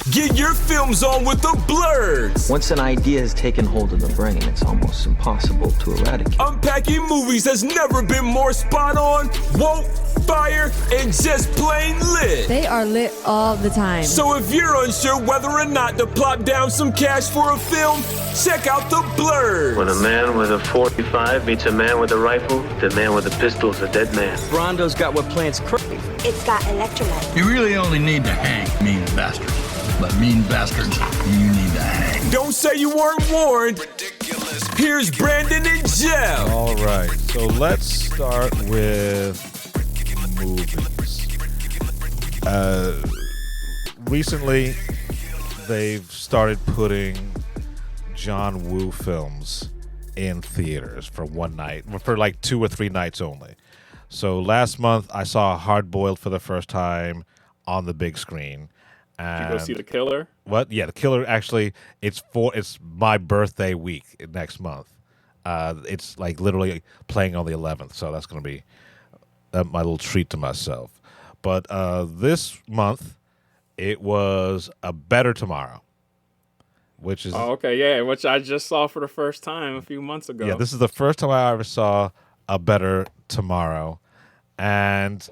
Get your films on with the Blurs. Once an idea has taken hold of the brain, it's almost impossible to eradicate. Unpacking movies has never been more spot on, woke, fire, and just plain lit. They are lit all the time. So if you're unsure whether or not to plop down some cash for a film, check out the Blurs. When a man with a 45 meets a man with a rifle, the man with a pistol is a dead man. Brondo's got what plants crave. It's got electrolyte. You really only need to hang mean bastards. But mean bastards, you need to hang. Don't say you weren't warned. Here's Brandon and Jeff. All right, so let's start with movies. Recently, they've started putting John Woo films in theaters for one night, for like 2 or 3 nights only. So last month, I saw Hard Boiled for the first time on the big screen. Did you go see The Killer? What? Yeah, The Killer. Actually, it's my birthday week next month. It's like literally playing on the 11th, so that's going to be my little treat to myself. But this month, it was A Better Tomorrow, which is which I just saw for the first time a few months ago. Yeah, this is the first time I ever saw A Better Tomorrow, and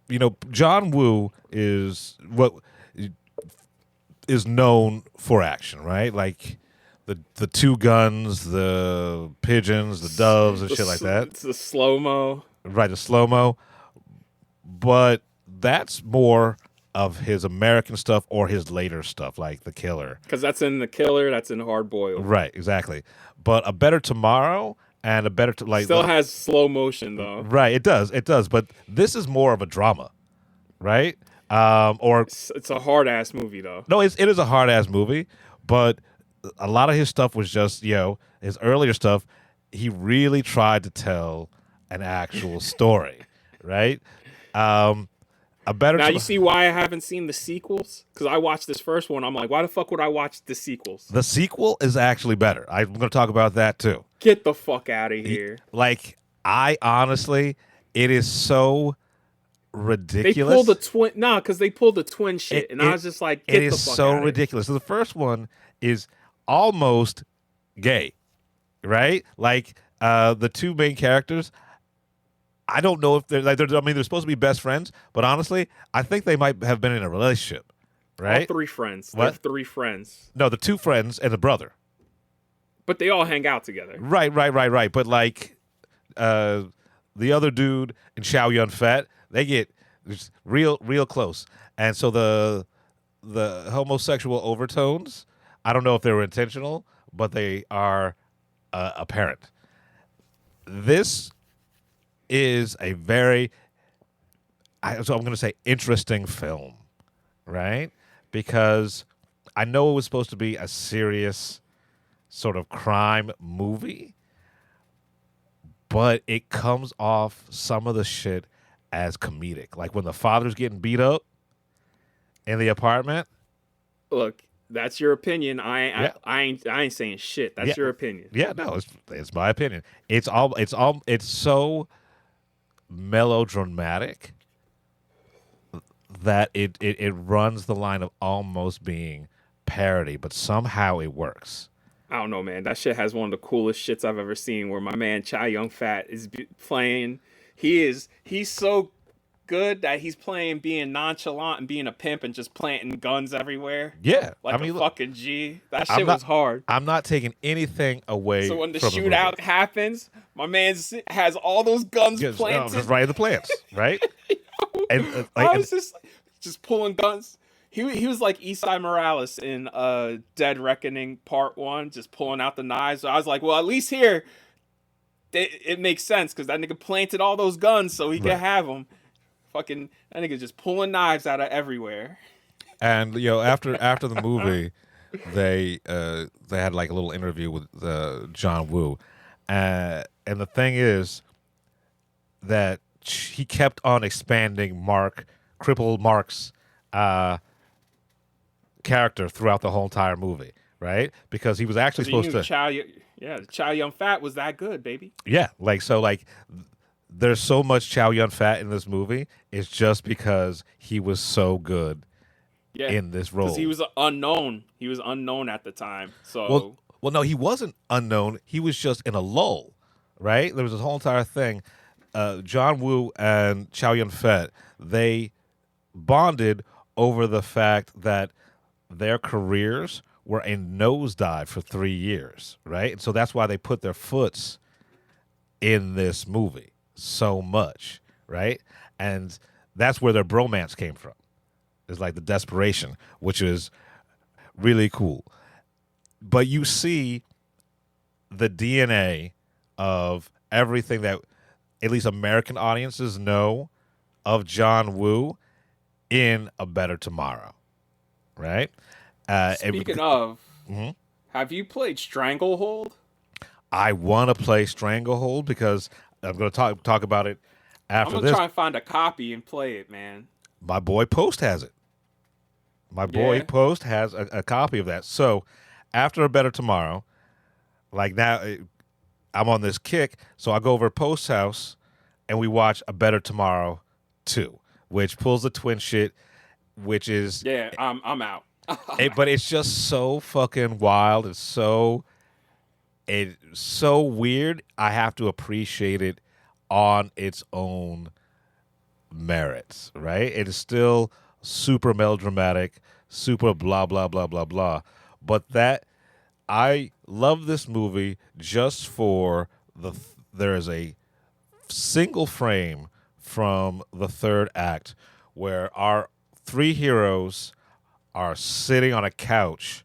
you know, John Woo is known for action, right? Like the two guns, the pigeons, the doves, and shit like that. It's the slow-mo. Right, the slow-mo. But that's more of his American stuff or his later stuff, like The Killer. Because that's in The Killer, that's in Hard Boiled. Right, exactly. But A Better Tomorrow and A Better... Still has slow motion, though. Right, it does. But this is more of a drama, right? It's a hard-ass movie, though. No, it is a hard-ass movie, but a lot of his stuff was just, his earlier stuff, he really tried to tell an actual story, right? You see why I haven't seen the sequels? Because I watched this first one. I'm like, why the fuck would I watch the sequels? The sequel is actually better. I'm going to talk about that too. Get the fuck out of here. Like, I honestly, it is so ridiculous. They pulled the twin. Nah, because they pulled the twin shit. I was just like, get the fuck out of here. It is so ridiculous. So the first one is almost gay, right? Like, the two main characters, I don't know if they're supposed to be best friends, but honestly, I think they might have been in a relationship, right? All 3 friends. What? They're 3 friends. No, the 2 friends and the brother. But they all hang out together. Right. But like, the other dude and Chow Yun-fat, they get real close. And so the homosexual overtones, I don't know if they were intentional, but they are apparent. This is a very, so I'm going to say interesting film, right? Because I know it was supposed to be a serious sort of crime movie, but it comes off some of the shit as comedic. Like when the father's getting beat up in the apartment. Look, that's your opinion. I ain't saying shit. That's your opinion. Yeah, no, it's my opinion. It's so melodramatic that it runs the line of almost being parody, but somehow it works. I don't know, man. That shit has one of the coolest shits I've ever seen, where my man Chow Yun-fat is playing. He's so good that he's playing being nonchalant and being a pimp and just planting guns everywhere. Yeah, like fucking G. That shit was hard. I'm not taking anything away. So when the shootout happens, my man has all those guns planted. Just right in the plants, right? And I was just pulling guns. He was like Esai Morales in Dead Reckoning Part 1, just pulling out the knives. So I was like, well, at least here, it makes sense, because that nigga planted all those guns so he could have them. Fucking, that nigga just pulling knives out of everywhere. And, after the movie, they had like a little interview with John Woo. And the thing is that he kept on expanding Crippled Mark's character throughout the whole entire movie, right? Because he was actually supposed to. Chow Yun-fat was that good, baby. Yeah, there's so much Chow Yun-fat in this movie. It's just because he was so good in this role. Because he was unknown. He was unknown at the time. So Well, no, he wasn't unknown. He was just in a lull, right? There was this whole entire thing. John Woo and Chow Yun-fat, they bonded over the fact that their careers were a nosedive for 3 years, right? And so that's why they put their foots in this movie so much, right? And that's where their bromance came from. It's like the desperation, which is really cool. But you see the DNA of everything that at least American audiences know of John Woo in A Better Tomorrow, right? speaking of, have you played Stranglehold? I want to play Stranglehold because I'm going to talk about it I'm after gonna this. try and find a copy and play it, man. My boy Post has it. My boy Yeah. Post has a copy of that. So after A Better Tomorrow, like now, I'm on this kick. So I go over to Post's house and we watch A Better Tomorrow 2, which pulls the twin shit, which is Yeah, I'm out. but it's just so fucking wild. It's so weird. I have to appreciate it on its own merits, right? It is still super melodramatic, super blah blah blah blah blah. But that I love this movie just for there is a single frame from the third act where our three heroes are sitting on a couch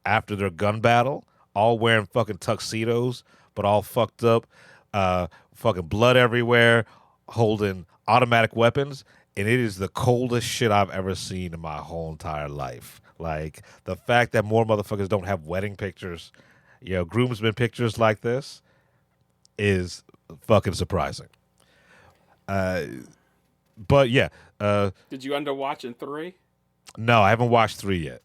after their gun battle, all wearing fucking tuxedos, but all fucked up, fucking blood everywhere, holding automatic weapons, and it is the coldest shit I've ever seen in my whole entire life. Like, the fact that more motherfuckers don't have wedding pictures, groomsmen pictures like this is fucking surprising. But yeah. Did you end up watching 3? No, I haven't watched 3 yet.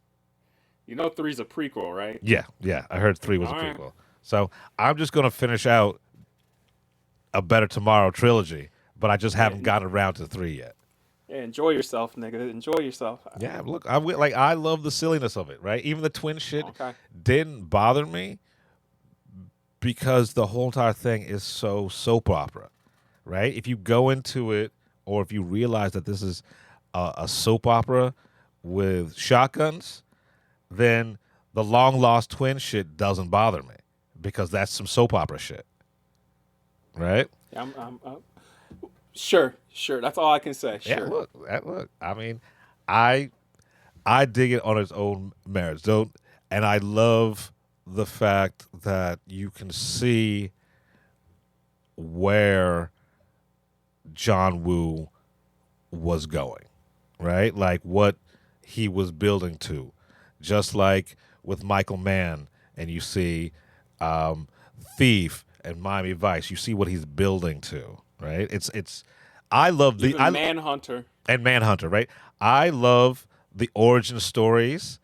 You know 3's a prequel, right? Yeah. I heard 3 was a All right. prequel. So I'm just going to finish out A Better Tomorrow trilogy, but I just haven't gotten around to 3 yet. Yeah, enjoy yourself, nigga. Enjoy yourself. Yeah, look, I love the silliness of it, right? Even the twin shit Okay. didn't bother me because the whole entire thing is so soap opera, right? If you go into it or if you realize that this is a soap opera with shotguns, then the long lost twin shit doesn't bother me because that's some soap opera shit, right? Yeah, I'm sure. That's all I can say. Sure. Yeah, look. I mean, I dig it on its own merits. And I love the fact that you can see where John Woo was going, right? Like what he was building to. Just like with Michael Mann, and you see Thief and Miami Vice, you see what he's building to, right? It's. I love Even Manhunter. and Manhunter, right? I love the origin stories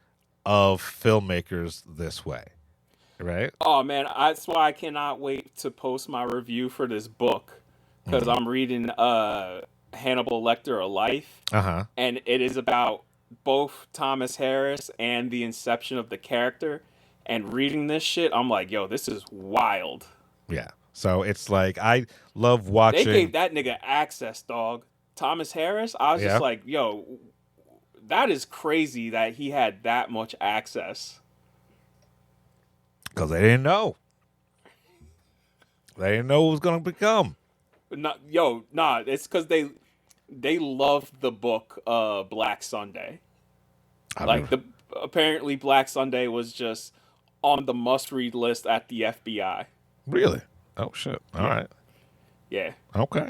of filmmakers this way, right? Oh man, that's why I cannot wait to post my review for this book because I'm reading Hannibal Lecter: A Life, and it is about both Thomas Harris and the inception of the character. And reading this shit, I'm like, yo, this is wild. Yeah. So it's like I love watching. They gave that nigga access, dog. Thomas Harris. I was Yeah. just like, yo, that is crazy that he had that much access. Because they didn't know. They didn't know what it was going to become. It's because they loved the book Black Sunday. Apparently Black Sunday was just on the must-read list at the FBI. Really? Oh shit! All right. Yeah, Okay.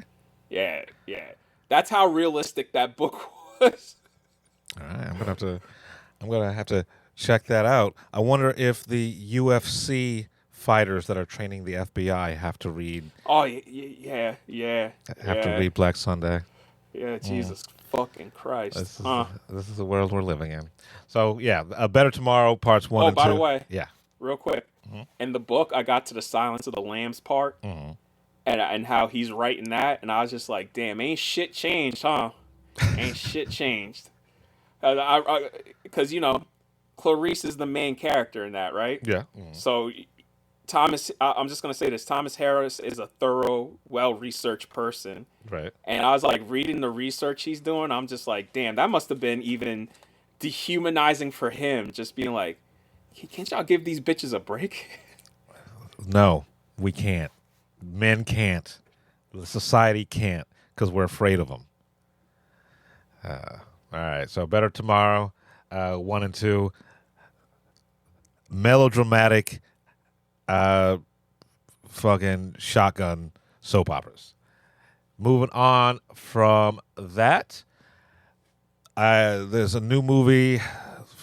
yeah. That's how realistic that book was. All right. I'm gonna have to check that out. I wonder if the UFC fighters that are training the FBI have to read. Oh yeah. Have to read Black Sunday. Yeah, Jesus fucking Christ. This is the world we're living in. So yeah, A Better Tomorrow parts 1 and 2. by the way. Yeah. Real quick. In the book, I got to the Silence of the Lambs part, and how he's writing that, and I was just like, damn, ain't shit changed, huh? Ain't shit changed. Because Clarice is the main character in that, right? Yeah. So I'm just gonna say this: Thomas Harris is a thorough, well-researched person. Right. And I was like reading the research he's doing. I'm just like, damn, that must have been even dehumanizing for him. Just being like, can't y'all give these bitches a break? No, we can't. Men can't. The society can't because we're afraid of them. All right. So Better Tomorrow, 1 and 2. Melodramatic, fucking shotgun soap operas. Moving on from that, there's a new movie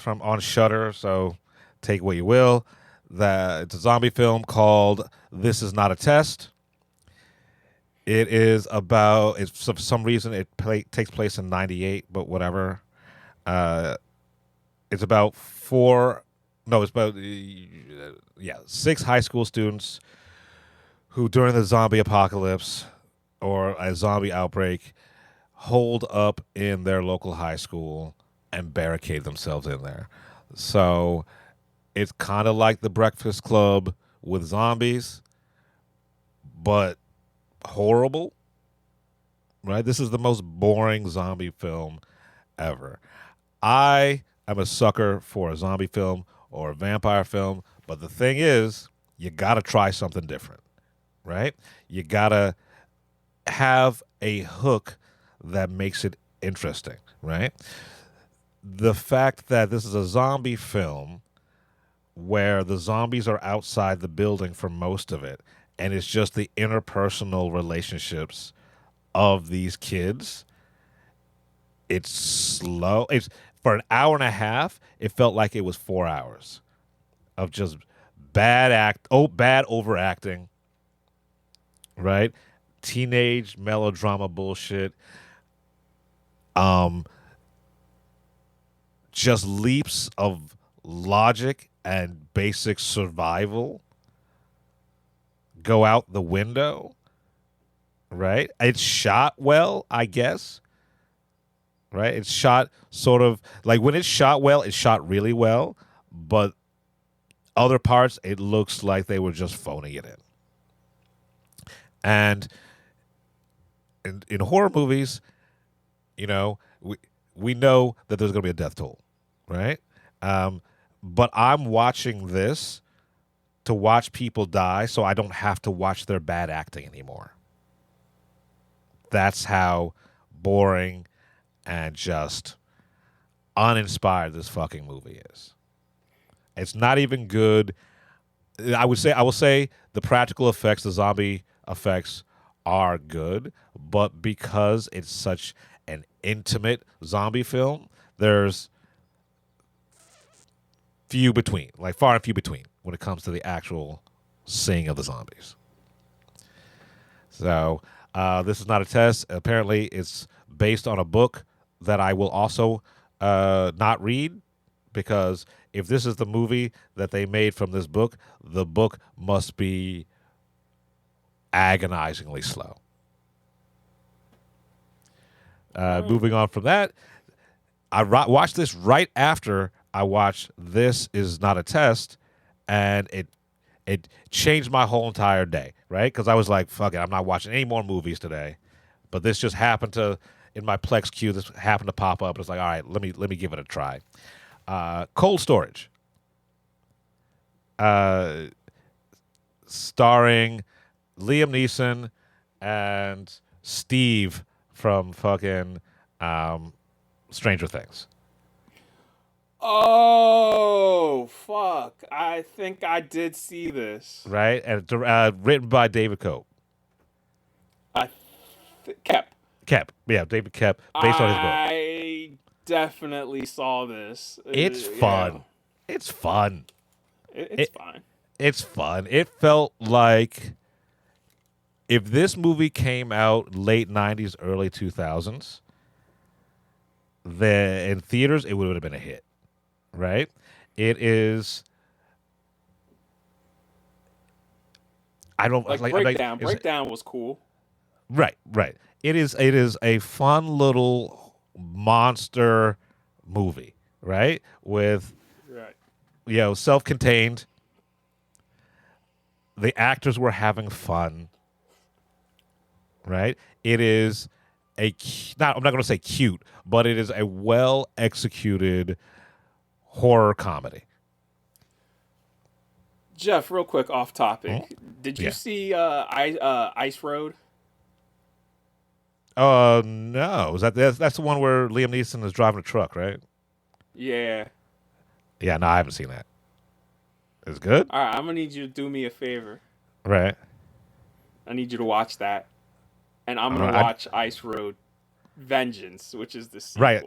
on Shudder, so take what you will. It's a zombie film called This Is Not a Test. It is about, for some reason, it takes place in 98, but whatever. It's about 6 high school students who, during the zombie apocalypse or a zombie outbreak, holed up in their local high school and barricade themselves in there. So it's kind of like The Breakfast Club with zombies, but horrible, right? This is the most boring zombie film ever. I am a sucker for a zombie film or a vampire film, but the thing is, you got to try something different, right? You got to have a hook that makes it interesting, right? The fact that this is a zombie film where the zombies are outside the building for most of it, and it's just the interpersonal relationships of these kids. It's slow. It's for an hour and a half. It felt like it was 4 hours of just bad overacting, right? Teenage melodrama bullshit. Just leaps of logic and basic survival go out the window, right? It's shot well, I guess, right? It's shot sort of like, when it's shot well, it's shot really well, but other parts, it looks like they were just phoning it in. And in horror movies, we know that there's going to be a death toll, right? But I'm watching this to watch people die so I don't have to watch their bad acting anymore. That's how boring and just uninspired this fucking movie is. It's not even good. I will say the practical effects, the zombie effects are good, but because it's such an intimate zombie film, there's far and few between when it comes to the actual seeing of the zombies. So this is not a test. Apparently, it's based on a book that I will also not read, because if this is the movie that they made from this book, the book must be agonizingly slow. Moving on from that, I watched this right after I watched This Is Not a Test, and it changed my whole entire day, right? Because I was like, fuck it, I'm not watching any more movies today. But this just happened to, in my Plex queue, this happened to pop up. It's like, all right, let me give it a try. Cold Storage, starring Liam Neeson and Steve from fucking Stranger Things. Oh, fuck. I think I did see this. Right? And written by David Koepp. Koepp. Yeah, David Koepp, based on his book. I definitely saw this. It's fun. Yeah. It's fun. It's fine. It's fun. It felt like if this movie came out late 90s, early 2000s, then in theaters, it would have been a hit. Right? It is. I don't like Breakdown. Breakdown was cool. Right. It is a fun little monster movie, right? With Right. self-contained. The actors were having fun, right? It is I'm not going to say cute, but it is a well executed horror comedy. Jeff, real quick off topic. Did you Yeah. see Ice Road? No, that's the one where Liam Neeson is driving a truck, right? Yeah. Yeah, no, I haven't seen that. It's good, All right, I'm gonna need you to do me a favor. right? I need you to watch that, and I'm gonna Alright. watch Ice Road Vengeance, which is the sequel. Right.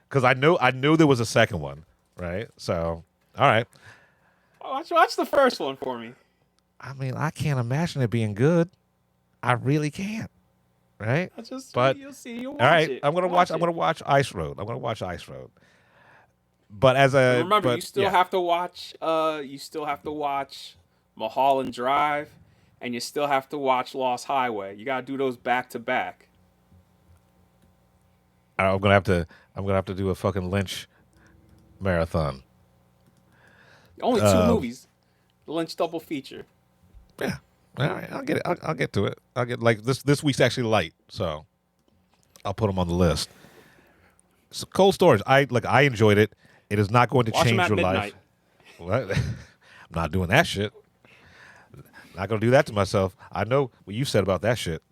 Because I knew there was a second one, right? So, all right. Watch the first one for me. I mean, I can't imagine it being good. I really can't, right? But You'll see. You'll watch all right, it. I'm gonna watch. I'm gonna watch Ice Road. I'm gonna watch Ice Road. But as a Remember, you still yeah. have to watch. You still have to watch Mulholland Drive, and you still have to watch Lost Highway. You gotta do those back to back. I'm gonna have to do a fucking Lynch marathon. Only two movies. The Lynch double feature. Yeah. All right, I'll get it. I'll get to it. I'll get like this week's actually light, so I'll put them on the list. So Cold Storage, I enjoyed it. It is not going to Watch 'em change at your midnight. life. What? I'm not doing that shit. Not gonna do that to myself. I know what you said about that shit.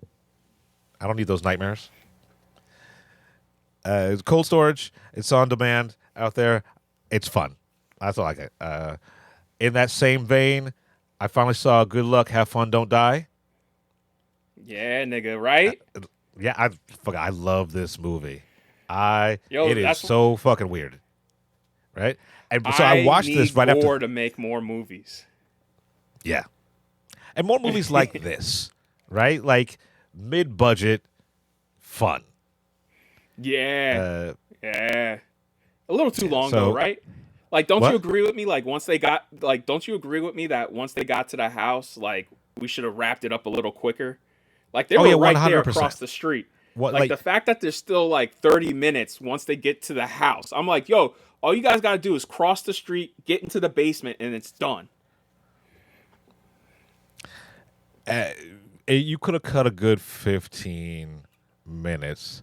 I don't need those nightmares. It's Cold Storage. It's on demand out there. It's fun. That's all I get. In that same vein, I finally saw Good Luck, Have Fun, Don't Die. Yeah, nigga, right? Yeah, I love this movie. Yo, it is that's- so fucking weird, right? And so I watched need this right Gore after. to make more movies. Yeah, and more movies like this, right? Like mid-budget, fun. Yeah, yeah. A little too long so- though, right? Like, don't What? you agree with me? Like, don't you agree with me that once they got to the house, like, we should have wrapped it up a little quicker? Like, they Oh, were yeah, right there 100%. across the street. What, Like, the fact that there's still like 30 minutes once they get to the house, I'm like, yo, all you guys gotta do is cross the street, get into the basement, and it's done. you could have cut a good 15 minutes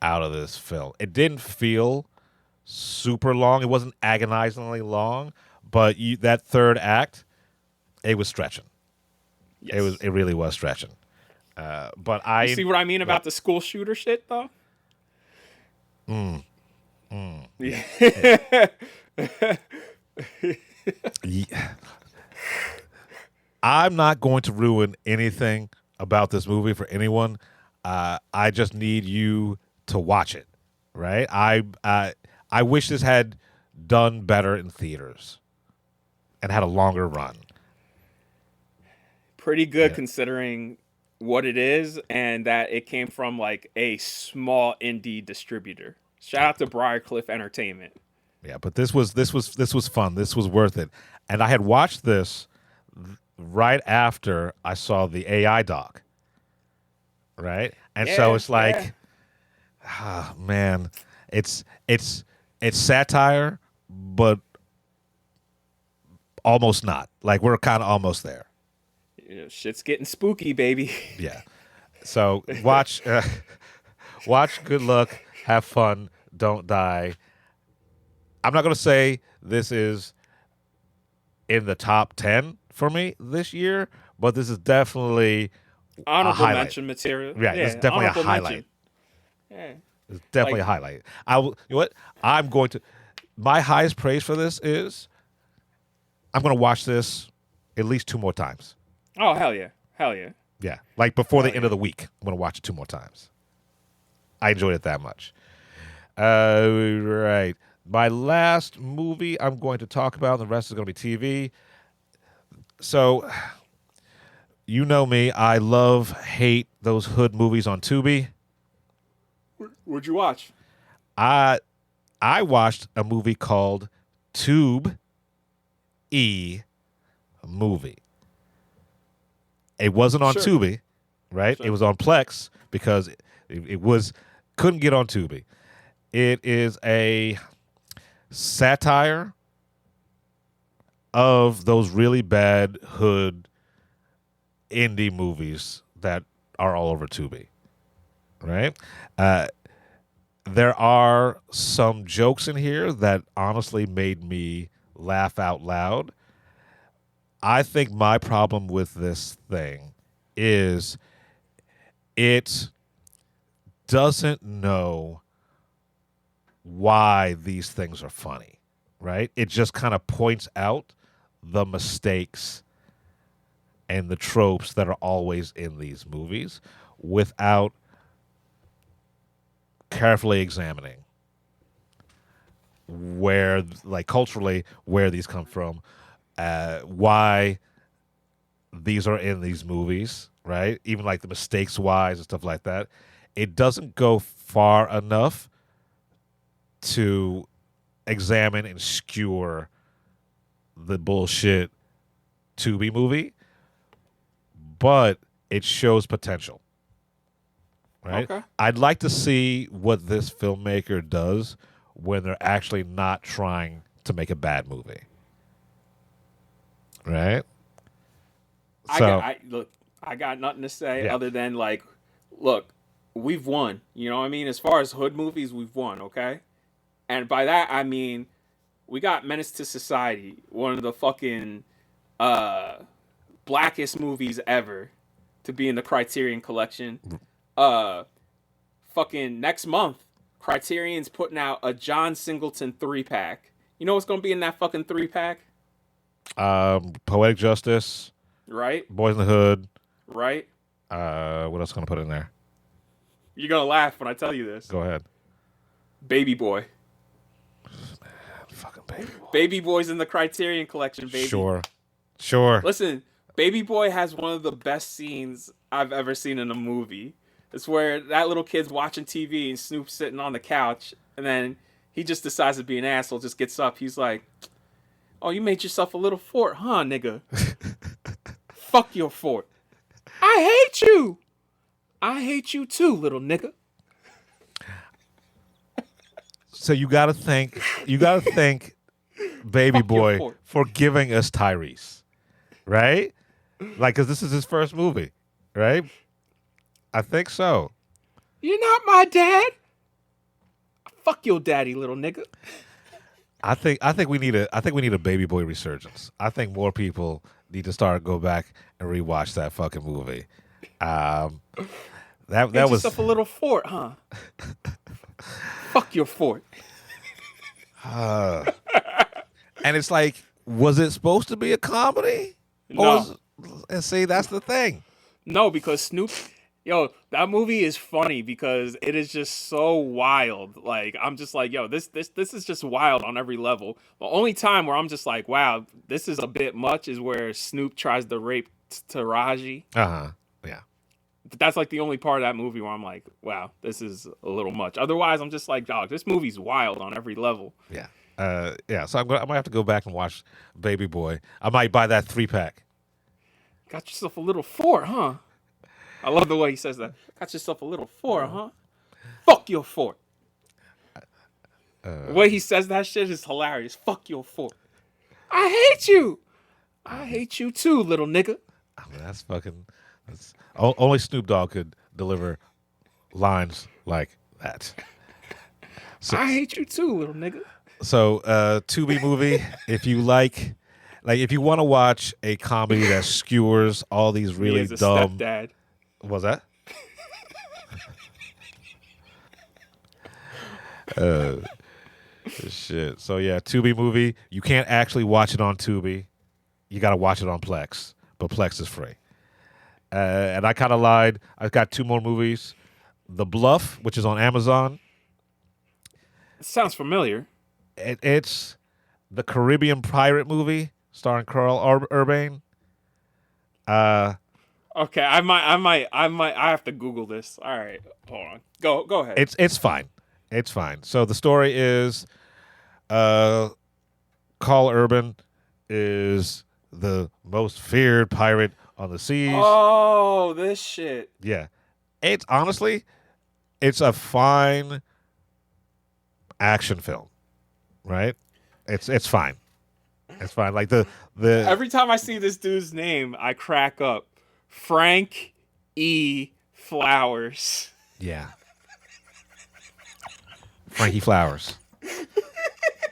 out of this film. It didn't feel super long. It wasn't agonizingly long, but that third act, it was stretching. Yes. It really was stretching. But You see what I mean about the school shooter shit, though? Yeah. I'm not going to ruin anything about this movie for anyone. I just need you to watch it, right? I wish this had done better in theaters and had a longer run. Pretty good Yeah. considering what it is and that it came from like a small indie distributor. Shout out to Briarcliff Entertainment. Yeah, but this was fun. This was worth it. And I had watched this right after I saw the AI doc. Right? And so Yeah, it's like man, it's satire, but almost not. Like we're kind of almost there. You know, shit's getting spooky, baby. Yeah. So watch Good Luck, Have Fun, Don't Die. I'm not going to say this is in the top 10 for me this year, but this is definitely Honorable highlight. mention material. Yeah, it's definitely a honorable highlight. mention. It's definitely a highlight. You know what? I'm going to my highest praise for this is I'm going to watch this at least 2 more times. Oh, hell yeah. Hell yeah. Yeah, like before the end of the week, I'm going to watch it 2 more times. I enjoyed it that much. Right. My last movie I'm going to talk about, and the rest is going to be TV. So, you know me, I hate those hood movies on Tubi. What'd you watch? I watched a movie called Tube E Movie. It wasn't on Sure. Tubi, right? It was on Plex because it couldn't get on Tubi. It is satire of those really bad hood indie movies that are all over Tubi, right? There are some jokes in here that honestly made me laugh out loud. I think my problem with this thing is it doesn't know why these things are funny, right? It just kind of points out the mistakes and the tropes that are always in these movies without carefully examining where, like, culturally, where these come from, why these are in these movies, right? Even like the mistakes wise and stuff like that. It doesn't go far enough to examine and skewer the bullshit Tubi movie, but it shows potential, right? Okay. I'd like to see what this filmmaker does when they're actually not trying to make a bad movie, right? I got nothing to say Yeah. other than, like, look, we've won. You know what I mean? As far as hood movies, we've won, okay? And by that, I mean, we got Menace to Society, one of the fucking blackest movies ever to be in the Criterion Collection. Fucking next month, Criterion's putting out a John Singleton 3-pack. You know what's going to be in that fucking 3-pack? Poetic Justice, Right? Boys in the Hood. Right? What else going to put in there? You're going to laugh when I tell you this. Go ahead. Baby Boy. Fucking Baby Boy. Baby Boy's in the Criterion Collection, baby. Sure. Listen, Baby Boy has one of the best scenes I've ever seen in a movie. It's where that little kid's watching TV and Snoop's sitting on the couch, and then he just decides to be an asshole, just gets up. He's like, "Oh, you made yourself a little fort, huh, nigga? Fuck your fort. I hate you. I hate you too, little nigga." So you gotta thank Baby Fuck your Boy fort. for giving us Tyrese, right? Like, cause this is his first movie, right? I think so. You're not my dad. Fuck your daddy, little nigga. I think we need a Baby Boy resurgence. I think more people need to go back and rewatch that fucking movie. That Made was yourself a little fort, huh? Fuck your fort. and it's like, was it supposed to be a comedy? No. And see, that's the thing. No, because Snoop, yo, that movie is funny because it is just so wild. Like, I'm just like, yo, this is just wild on every level. The only time where I'm just like, wow, this is a bit much is where Snoop tries to rape Taraji. Yeah. But that's like the only part of that movie where I'm like, wow, this is a little much. Otherwise, I'm just like, dog, this movie's wild on every level. Yeah. So I might have to go back and watch Baby Boy. I might buy that 3-pack. Got yourself a little fort, huh? I love the way he says that. Got yourself a little fort, huh? Fuck your fort. The way he says that shit is hilarious. Fuck your fort. I hate you. I hate you too, little nigga. I mean, only Snoop Dogg could deliver lines like that. I hate you too, little nigga. So, Tubi movie, if you if you want to watch a comedy that skewers all these He really is a dumb. stepdad. What was that? Shit. So yeah, Tubi movie. You can't actually watch it on Tubi. You got to watch it on Plex, but Plex is free. And I kind of lied. I've got 2 more movies. The Bluff, which is on Amazon. It sounds familiar. It's the Caribbean pirate movie starring Carl Urban. Okay, I have to Google this. All right, hold on. Go ahead. It's fine. It's fine. So the story is, Carl Urban is the most feared pirate on the seas. Oh, this shit. Yeah. It's honestly, it's a fine action film, right? It's fine. It's fine. Like the Every time I see this dude's name, I crack up. Frank E. Flowers. Yeah. Frankie Flowers.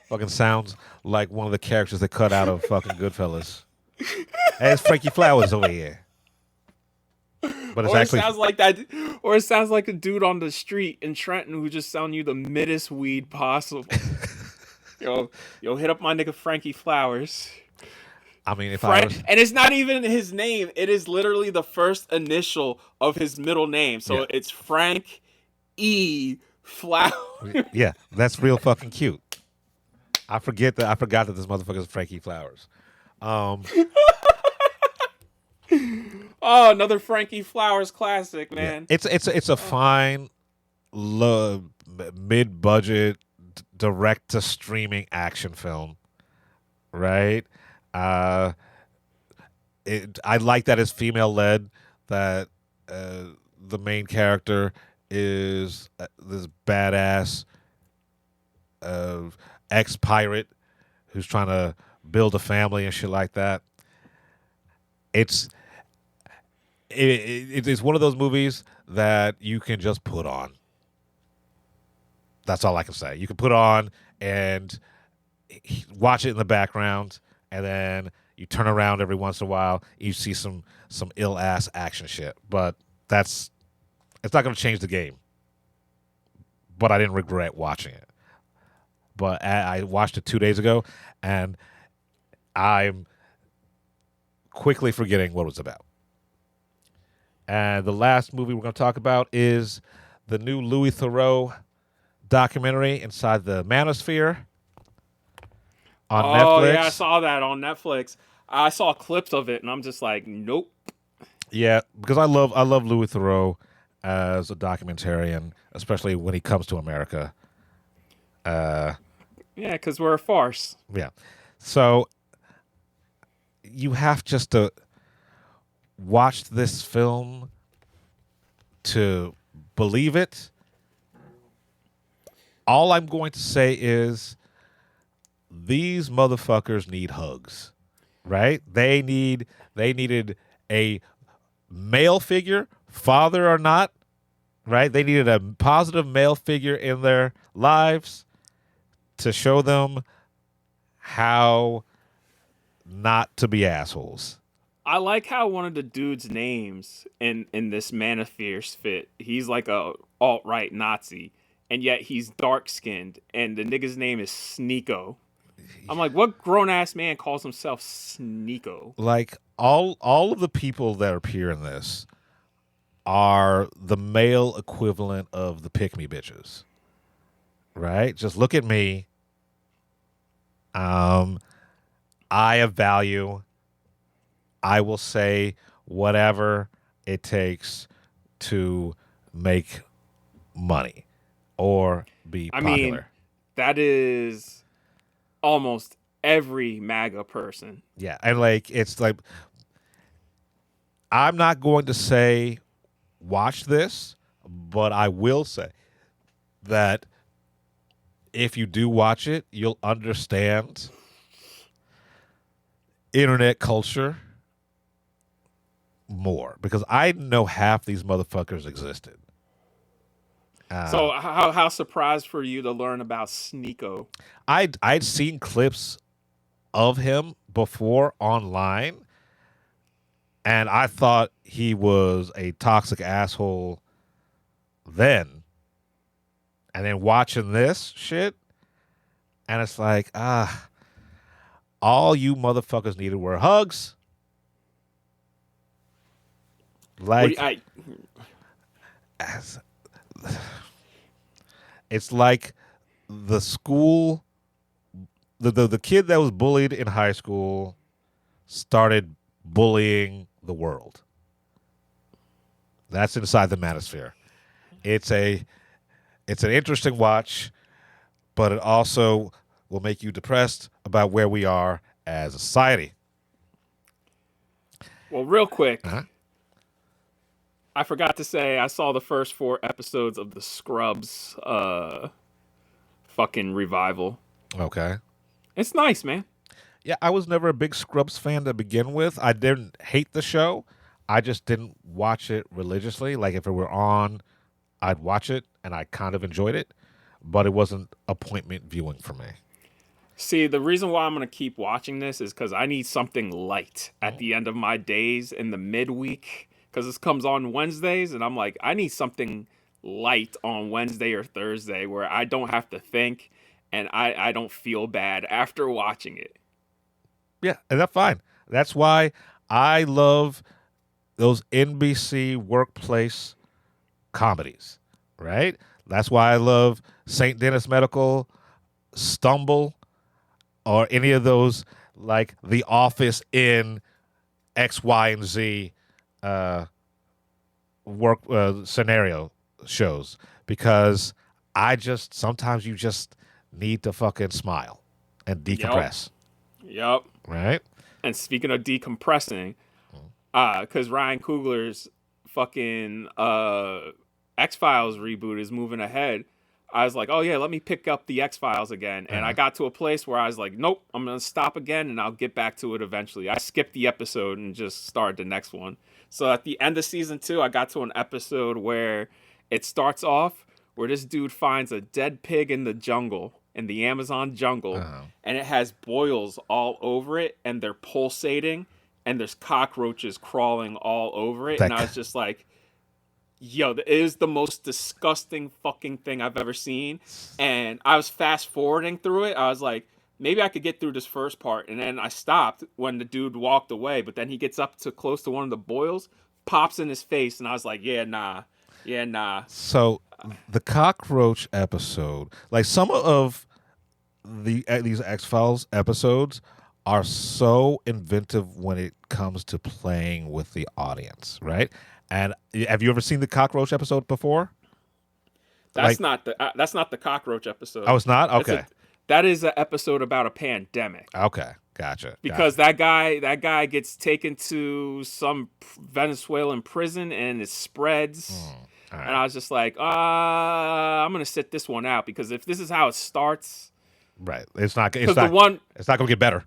Fucking sounds like one of the characters they cut out of fucking Goodfellas. Hey, it's Frankie Flowers over here. But it's Or actually it sounds like that, or it sounds like a dude on the street in Trenton who just selling you the middest weed possible. yo, hit up my nigga Frankie Flowers. I mean, if I was, And it's not even his name; it is literally the first initial of his middle name. So Yeah. it's Frank E. Flowers. yeah, that's real fucking cute. I forgot that this motherfucker is Frankie Flowers. Oh, another Frankie Flowers classic, man. It's a fine, mid-budget, direct to streaming action film, right? I like that it's female led. That the main character is this badass ex-pirate who's trying to build a family and shit like that. It is one of those movies that you can just put on. That's all I can say. You can put on and watch it in the background, and then you turn around every once in a while, you see some ill ass action shit. But it's not going to change the game. But I didn't regret watching it. But I watched it 2 days ago, and I'm quickly forgetting what it was about. And the last movie we're going to talk about is the new Louis Theroux documentary, Inside the Manosphere, on Netflix. Oh yeah, I saw that on Netflix. I saw clips of it, and I'm just like, nope. Yeah, because I love Louis Theroux as a documentarian, especially when he comes to America. Yeah, because we're a farce. Yeah. So you have just to watch this film to believe it. All I'm going to say is these motherfuckers need hugs, right? They needed a male figure, father or not, right? They needed a positive male figure in their lives to show them how not to be assholes. I like how one of the dude's names in this Manosphere's fit. He's like a alt-right Nazi, and yet he's dark-skinned, and the nigga's name is Sneeko. I'm like, what grown-ass man calls himself Sneeko? Like, all of the people that appear in this are the male equivalent of the pick-me bitches. Right? Just look at me. I have value. I will say whatever it takes to make money or be popular. I mean, that is almost every MAGA person. Yeah, and like it's like I'm not going to say watch this, but I will say that if you do watch it, you'll understand internet culture more, because I didn't know half these motherfuckers existed. So how surprised for you to learn about Sneeko? I'd seen clips of him before online, and I thought he was a toxic asshole then. And then watching this shit, and it's like, all you motherfuckers needed were hugs. Like, it's like the school, the kid that was bullied in high school started bullying the world. That's Inside the Manosphere. It's an interesting watch, but it also will make you depressed about where we are as a society. Well, real quick, I forgot to say I saw the first 4 episodes of the Scrubs fucking revival. Okay. It's nice, man. Yeah, I was never a big Scrubs fan to begin with. I didn't hate the show. I just didn't watch it religiously. Like if it were on, I'd watch it, and I kind of enjoyed it, but it wasn't appointment viewing for me. See, the reason why I'm going to keep watching this is because I need something light at the end of my days in the midweek, because this comes on Wednesdays, and I'm like, I need something light on Wednesday or Thursday where I don't have to think and I don't feel bad after watching it. Yeah, and that's fine. That's why I love those NBC workplace comedies, right? That's why I love St. Denis Medical, Stumble, or any of those like The Office in X, Y, and Z work scenario shows, because sometimes you just need to fucking smile and decompress. Yep. Right? And speaking of decompressing, because Ryan Coogler's fucking X-Files reboot is moving ahead, I was like, oh yeah, let me pick up the X-Files again. And I got to a place where I was like, nope, I'm going to stop again and I'll get back to it eventually. I skipped the episode and just started the next one. So at the end of season 2, I got to an episode where it starts off where this dude finds a dead pig in the jungle, in the Amazon jungle, and it has boils all over it, and they're pulsating, and there's cockroaches crawling all over it. And I was just like, yo, it is the most disgusting fucking thing I've ever seen. And I was fast forwarding through it. I was like, maybe I could get through this first part. And then I stopped when the dude walked away. But then he gets up to close to one of the boils, pops in his face. And I was like, yeah, nah. So the cockroach episode, like some of these X-Files episodes are so inventive when it comes to playing with the audience, right? And have you ever seen the cockroach episode before? That's not the cockroach episode. Oh, it's not? Okay. That is an episode about a pandemic. Okay, gotcha. Because that guy gets taken to some Venezuelan prison and it spreads. Right. And I was just like, I'm gonna sit this one out, because if this is how it starts, right, it's not gonna get better.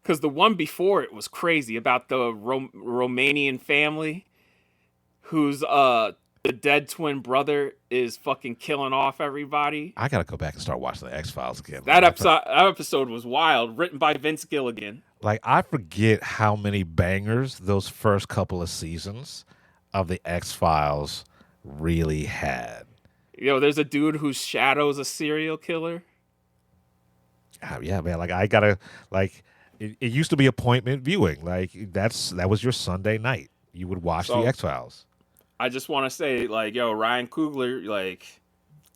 Because the one before it was crazy about the Romanian family whose the dead twin brother is fucking killing off everybody. I gotta go back and start watching the X-Files again. That episode was wild, written by Vince Gilligan. Like, I forget how many bangers those first couple of seasons of the X-Files really had. Yo, there's a dude whose shadow's a serial killer. Yeah, man. Like, I gotta, like, it used to be appointment viewing. Like, that was your Sunday night. You would watch the X-Files. I just want to say, like, yo, Ryan Coogler, like,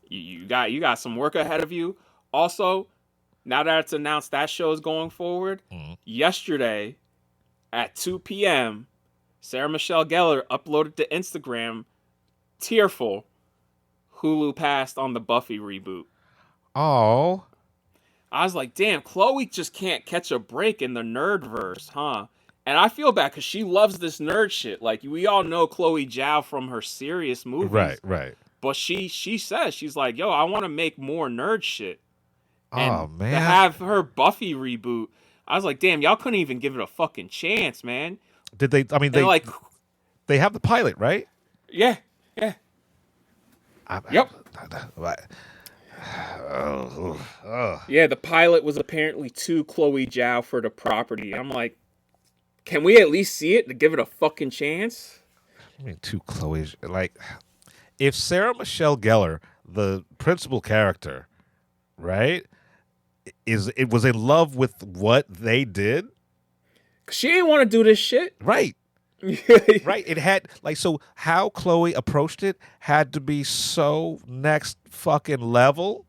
you got some work ahead of you. Also, now that it's announced that show is going forward, yesterday at 2 p.m., Sarah Michelle Gellar uploaded to Instagram, tearful, Hulu passed on the Buffy reboot. Oh. I was like, damn, Chloe just can't catch a break in the nerdverse, huh? And I feel bad because she loves this nerd shit. Like, we all know Chloe Zhao from her serious movies. Right. But she says, she's like, yo, I want to make more nerd shit. And man. To have her Buffy reboot, I was like, damn, y'all couldn't even give it a fucking chance, man. Did they? I mean, they have the pilot, right? Yeah. Yep. Yeah, the pilot was apparently too Chloe Zhao for the property. I'm like, can we at least see it to give it a fucking chance? I mean, too Chloe. Like, if Sarah Michelle Gellar, the principal character, right, it was in love with what they did. She didn't want to do this shit. Right. Right. It had, like, so how Chloe approached it had to be so next fucking level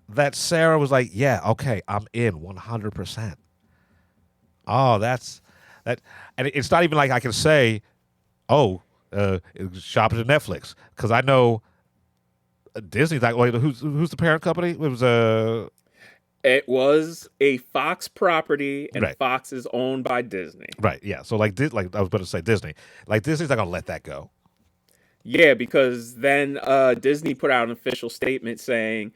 that Sarah was like, yeah, okay, I'm in 100%. Oh, that's that. And it's not even like I can say, shop it to Netflix. Because I know Disney's like, wait, who's the parent company? It was a Fox property, and right. Fox is owned by Disney. Right, yeah. So, like I was about to say Disney. Like, Disney's not going to let that go. Yeah, because then Disney put out an official statement saying,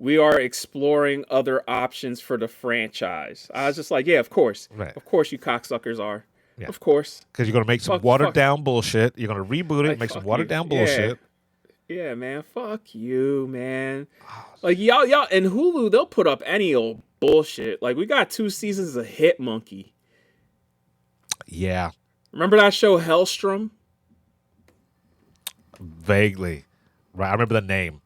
we are exploring other options for the franchise. I was just like, yeah, of course. Right. Of course you cocksuckers are. Yeah. Of course. Because you're going to make some watered down bullshit. You're going to reboot it, Like, make some fuck watered you. down bullshit. Yeah, man. Fuck you, man. Like, y'all, and Hulu, they'll put up any old bullshit. Like, we got 2 seasons of Hit Monkey. Yeah, Remember that show, Hellstrom? vaguely. Right, I remember the name.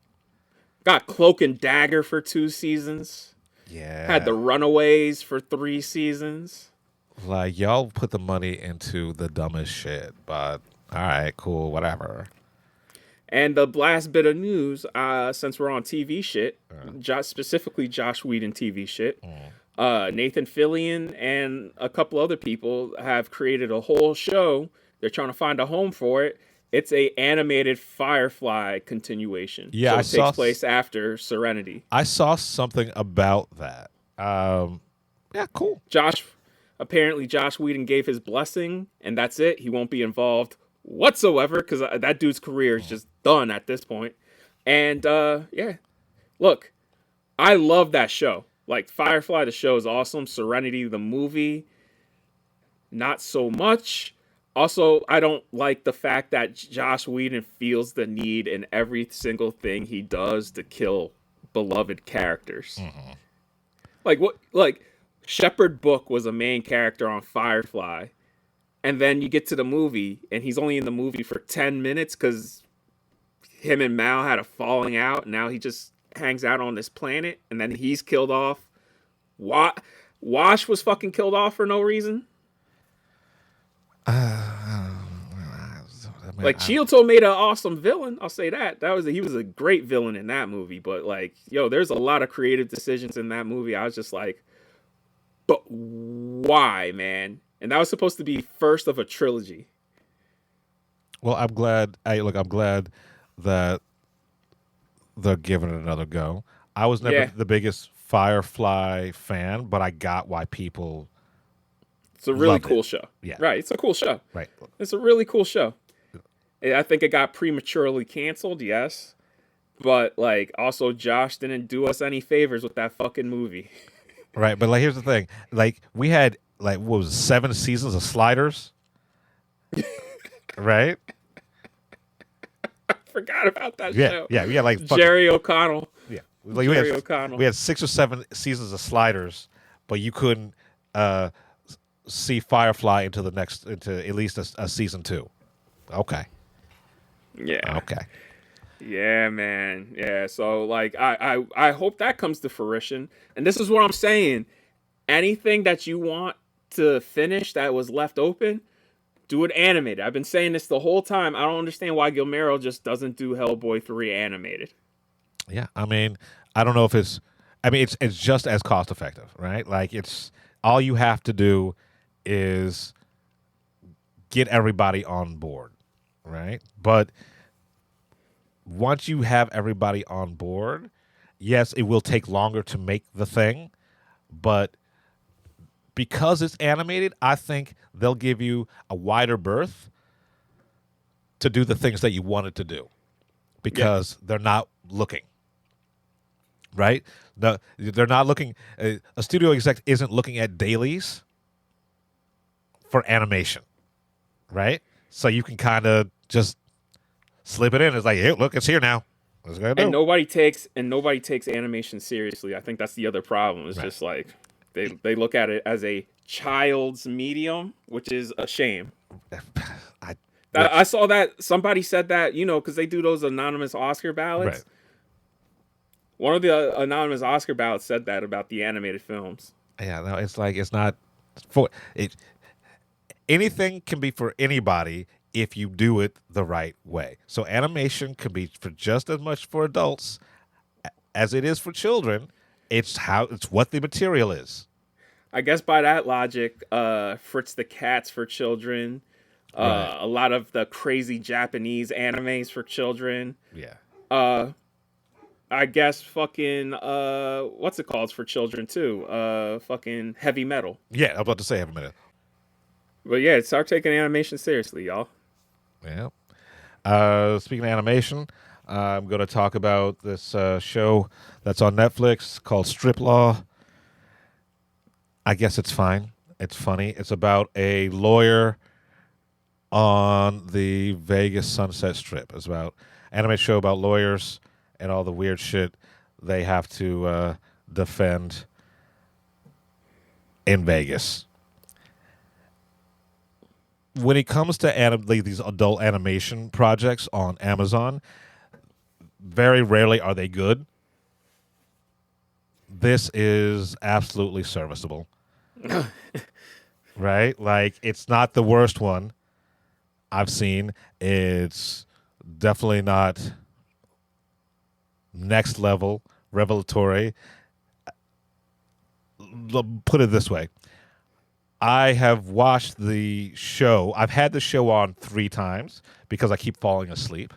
Got Cloak and Dagger for 2 seasons. Yeah. Had The Runaways for 3 seasons. Like, y'all put the money into the dumbest shit, but all right, cool, whatever. And the last bit of news, since we're on TV shit, specifically Josh Whedon TV shit, Nathan Fillion and a couple other people have created a whole show. They're trying to find a home for it. It's a animated Firefly continuation. Yeah, so I it saw takes place after Serenity. I saw something about that. Yeah, cool. Apparently Josh Whedon gave his blessing, and that's it. He won't be involved whatsoever because that dude's career is just done at this point. And yeah, look, I love that show. Like, Firefly, the show is awesome. Serenity, the movie, not so much. Also, I don't like the fact that Josh Whedon feels the need in every single thing he does to kill beloved characters. Like, what? Like, Shepard Book was a main character on Firefly, and then you get to the movie, and he's only in the movie for 10 minutes because him and Mal had a falling out, and now he just hangs out on this planet, and then he's killed off. Wash was fucking killed off for no reason. Like, Chioto made an awesome villain. I'll say that. He was a great villain in that movie. But like, yo, there's a lot of creative decisions in that movie. I was just like, but why, man? And that was supposed to be first of a trilogy. Well, I'm glad. I'm glad that they're giving it another go. I was never the biggest Firefly fan, but I got why people. It's a really loved cool it. show. Yeah. Right. It's a cool show. Right. It's a really cool show. I think it got prematurely canceled, yes. But, like, also Josh didn't do us any favors with that fucking movie. Right, but like, here's the thing. Like, we had, like, what was it, 7 seasons of Sliders? Right? I forgot about that Yeah, show. yeah, we had like Jerry O'Connell. Yeah, like, Jerry O'Connell. We had 6 or 7 seasons of Sliders, but you couldn't see Firefly into at least a season 2. Okay. Yeah. Okay. Yeah, man. Yeah. So, like, I hope that comes to fruition. And this is what I'm saying. Anything that you want to finish that was left open, do it animated. I've been saying this the whole time. I don't understand why Guillermo just doesn't do Hellboy 3 animated. Yeah, I mean, I don't know if it's just as cost effective, right? Like, it's all you have to do is get everybody on board, right? But once you have everybody on board, yes, it will take longer to make the thing, but because it's animated, I think they'll give you a wider berth to do the things that you wanted to do because they're not looking. Right? They're not looking. A studio exec isn't looking at dailies for animation, right? So you can kind of just slip it in. It's like, hey, look, it's here now. Let's go. And nobody takes animation seriously. I think that's the other problem. It's just like they look at it as a child's medium, which is a shame. I saw that somebody said that, because they do those anonymous Oscar ballots. Right. One of the anonymous Oscar ballots said that about the animated films. Yeah, no, it's like it's not for it. Anything can be for anybody if you do it the right way. So animation can be for just as much for adults as it is for children. It's what the material is. I guess by that logic, Fritz the Cat's for children. Right. A lot of the crazy Japanese animes for children. Yeah. I guess fucking what's it called for children too? Fucking Heavy Metal. Yeah, I was about to say, have a minute. But yeah, start taking animation seriously, y'all. Yeah. Speaking of animation, I'm going to talk about this show that's on Netflix called Strip Law. I guess it's fine. It's funny. It's about a lawyer on the Vegas Sunset Strip. It's about anime show about lawyers and all the weird shit they have to defend in Vegas. When it comes to these adult animation projects on Amazon, very rarely are they good. This is absolutely serviceable. Right? Like, it's not the worst one I've seen. It's definitely not next level, revelatory. Put it this way. I have watched the show. I've had the show on 3 times because I keep falling asleep.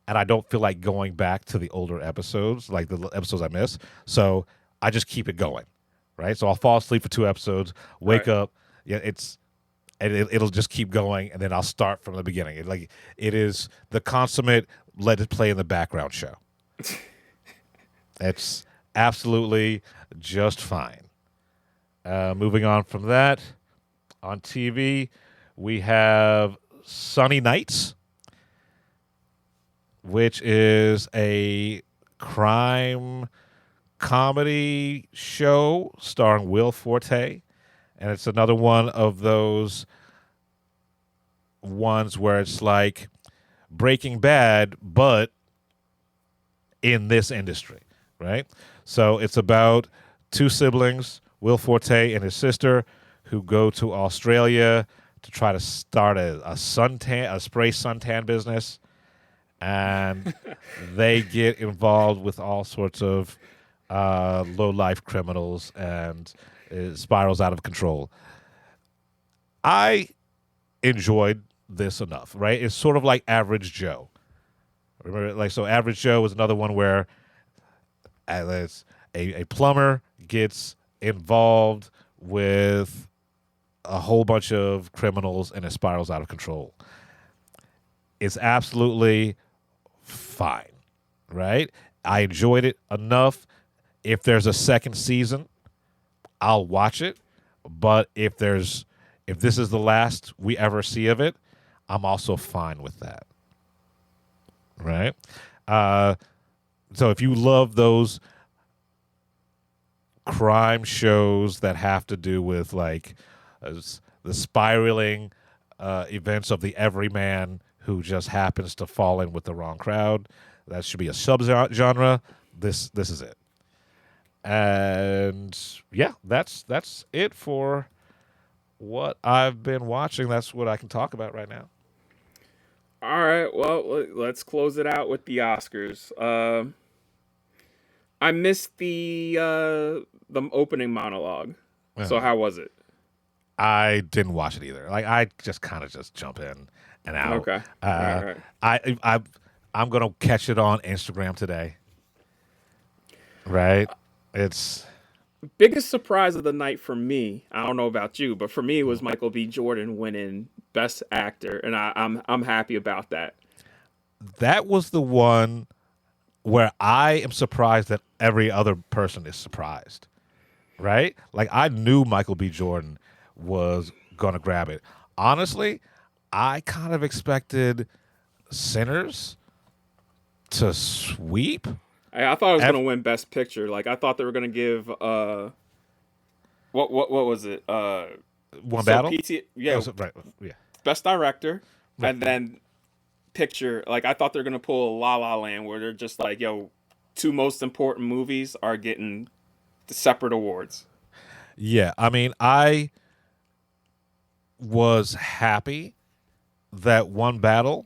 And I don't feel like going back to the older episodes, like the episodes I miss. So I just keep it going, right? So I'll fall asleep for 2 episodes, wake up. Yeah, it'll just keep going, and then I'll start from the beginning. It is the consummate let it play in the background show. It's absolutely just fine. Moving on from that, on TV, we have Sunny Nights, which is a crime comedy show starring Will Forte. And it's another one of those ones where it's like Breaking Bad, but in this industry, right? So it's about 2 siblings, Will Forte and his sister, who go to Australia to try to start a spray suntan business. And they get involved with all sorts of low-life criminals, and it spirals out of control. I enjoyed this enough, right? It's sort of like Average Joe. Remember, so Average Joe was another one where a plumber gets involved with a whole bunch of criminals, and it spirals out of control. It's absolutely fine, right? I enjoyed it enough. If there's a second season, I'll watch it. But if this is the last we ever see of it, I'm also fine with that, right? So if you love those crime shows that have to do with like the spiraling events of the everyman who just happens to fall in with the wrong crowd, that should be a subgenre. This is it. And yeah, that's it for what I've been watching. That's what I can talk about right now. All right, well, let's close it out with the Oscars. I missed the opening monologue. So how was it? I didn't watch it either. Like, I just kind of just jump in and out. Okay. All right. I'm gonna catch it on Instagram today. Right? It's biggest surprise of the night for me. I don't know about you, but for me, it was Michael B. Jordan winning Best Actor, and I'm happy about that. That was the one where I am surprised that every other person is surprised. Right? Like, I knew Michael B. Jordan was gonna grab it. Honestly, I kind of expected Sinners to sweep. I thought it was going to win Best Picture. Like, I thought they were going to give what was it? One Battle? Yeah. Right. Yeah. Best Director, Right. and then Picture. Like, I thought they were going to pull La La Land, where they're just like, 2 most important movies are getting the separate awards. Yeah, I mean, I was happy that One Battle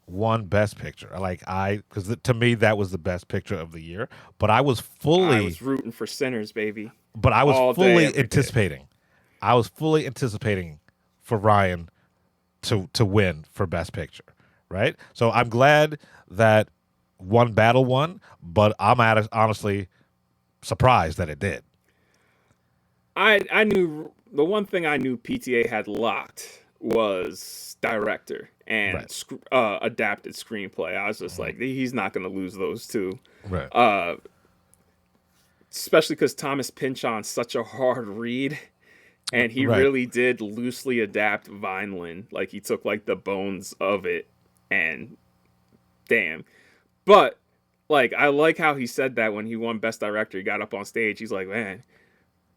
won Best Picture. Because to me that was the best picture of the year. But I was rooting for Sinners, baby. But I was fully anticipating. I was fully anticipating for Ryan to win for Best Picture, right? So I'm glad that One Battle won, but I'm honestly surprised that it did. I knew the one thing I knew PTA had locked was director and Right. adapted screenplay. I was just like, he's not going to lose those two. Right. Especially because Thomas Pynchon's such a hard read. And he Right. really did loosely adapt Vineland. Like, he took, like, the bones of it. And, damn. But, like, I like how he said that when he won Best Director. He got up on stage. He's like, man,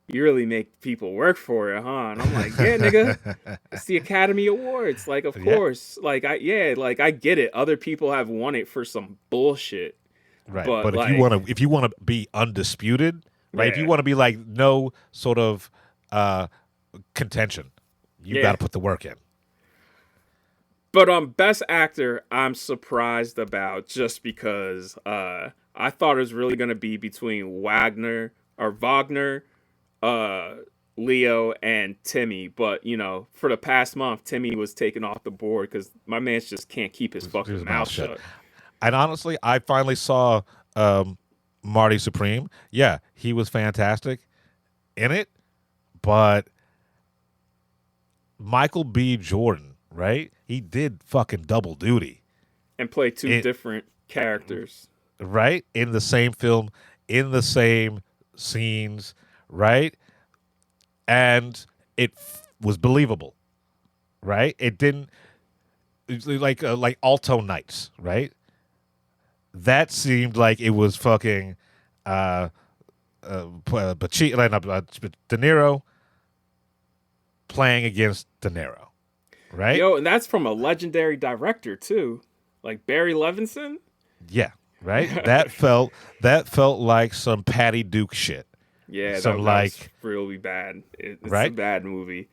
you really make people work for it, huh? And I'm like, yeah, nigga. It's the Academy Awards. Like, of Yeah. course. Like, I get it. Other people have won it for some bullshit. Right. But, But like, if you want to be undisputed, right? If Yeah. you want to be like no sort of contention, you Yeah. got to put the work in. But Best Actor, I'm surprised about just because I thought it was really going to be between Wagner, Leo, and Timmy. But, you know, for the past month, Timmy was taken off the board because my man just can't keep his fucking his mouth mouth shut. shut. And honestly, I finally saw Marty Supreme. Yeah, he was fantastic in it, but Michael B. Jordan, right? He did fucking double duty, And play two different characters. right? In the same film, in the same scenes, right? And it was believable, right? It didn't like Alto Nights, right? That seemed like it was fucking De Niro playing against De Niro, right? Yo, and that's from a legendary director, too. Like Barry Levinson. Yeah, right. That felt like some Patty Duke shit. Yeah, Some, that like- was really bad. It's a Right? bad movie.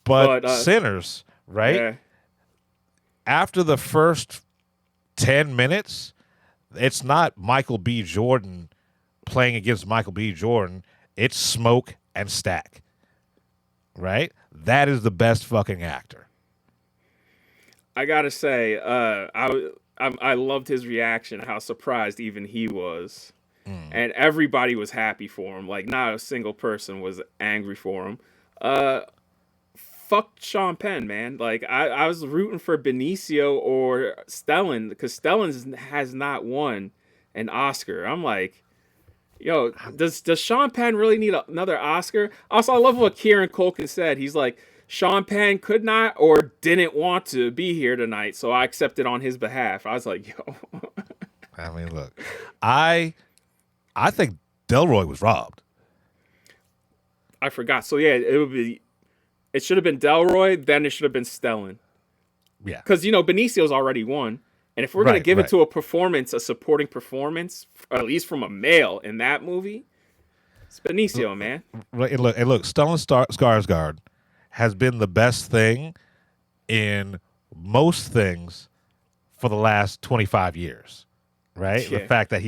But Sinners, right? Yeah. After the first 10 minutes, it's not Michael B. Jordan playing against Michael B. Jordan. It's Smoke and Stack, right? That is the best fucking actor. I gotta say, I loved his reaction, how surprised even he was, and everybody was happy for him. Like, not a single person was angry for him. Fuck Sean Penn, man. Like, I was rooting for Benicio or Stellan because Stellan has not won an Oscar. I'm like, yo, does Sean Penn really need another Oscar? Also, I love what Kieran Culkin said. He's like, Sean Penn could not or didn't want to be here tonight, so I accepted on his behalf. I was like, yo. I mean, look, I think Delroy was robbed. I forgot. So, yeah, it should have been Delroy, then it should have been Stellan. Yeah. Because, you know, Benicio's already won. And if we're going to Right, give right. it to a performance, a supporting performance, at least from a male in that movie, it's Benicio, man. Right, and look, Stellan Skarsgård has been the best thing in most things for the last 25 years, right? Yeah. The fact that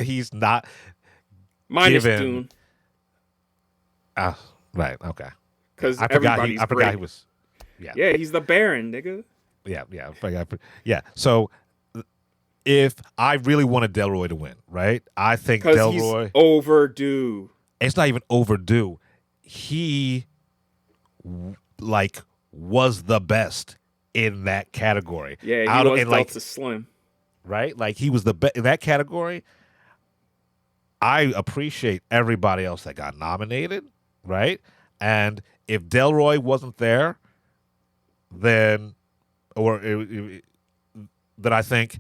he's not Minus given- Dune. Right, okay. Because I forgot everybody's he great. was. Yeah, Yeah, he's the Baron, nigga. yeah. I forgot. Yeah. So if I really wanted Delroy to win, right? I think Because Delroy. he's overdue. It's not even overdue. He was the best in that category. Yeah, he Out of- was and, Delta Slim. right? Like he was the best in that category. I appreciate everybody else that got nominated, right? And if Delroy wasn't there, then I think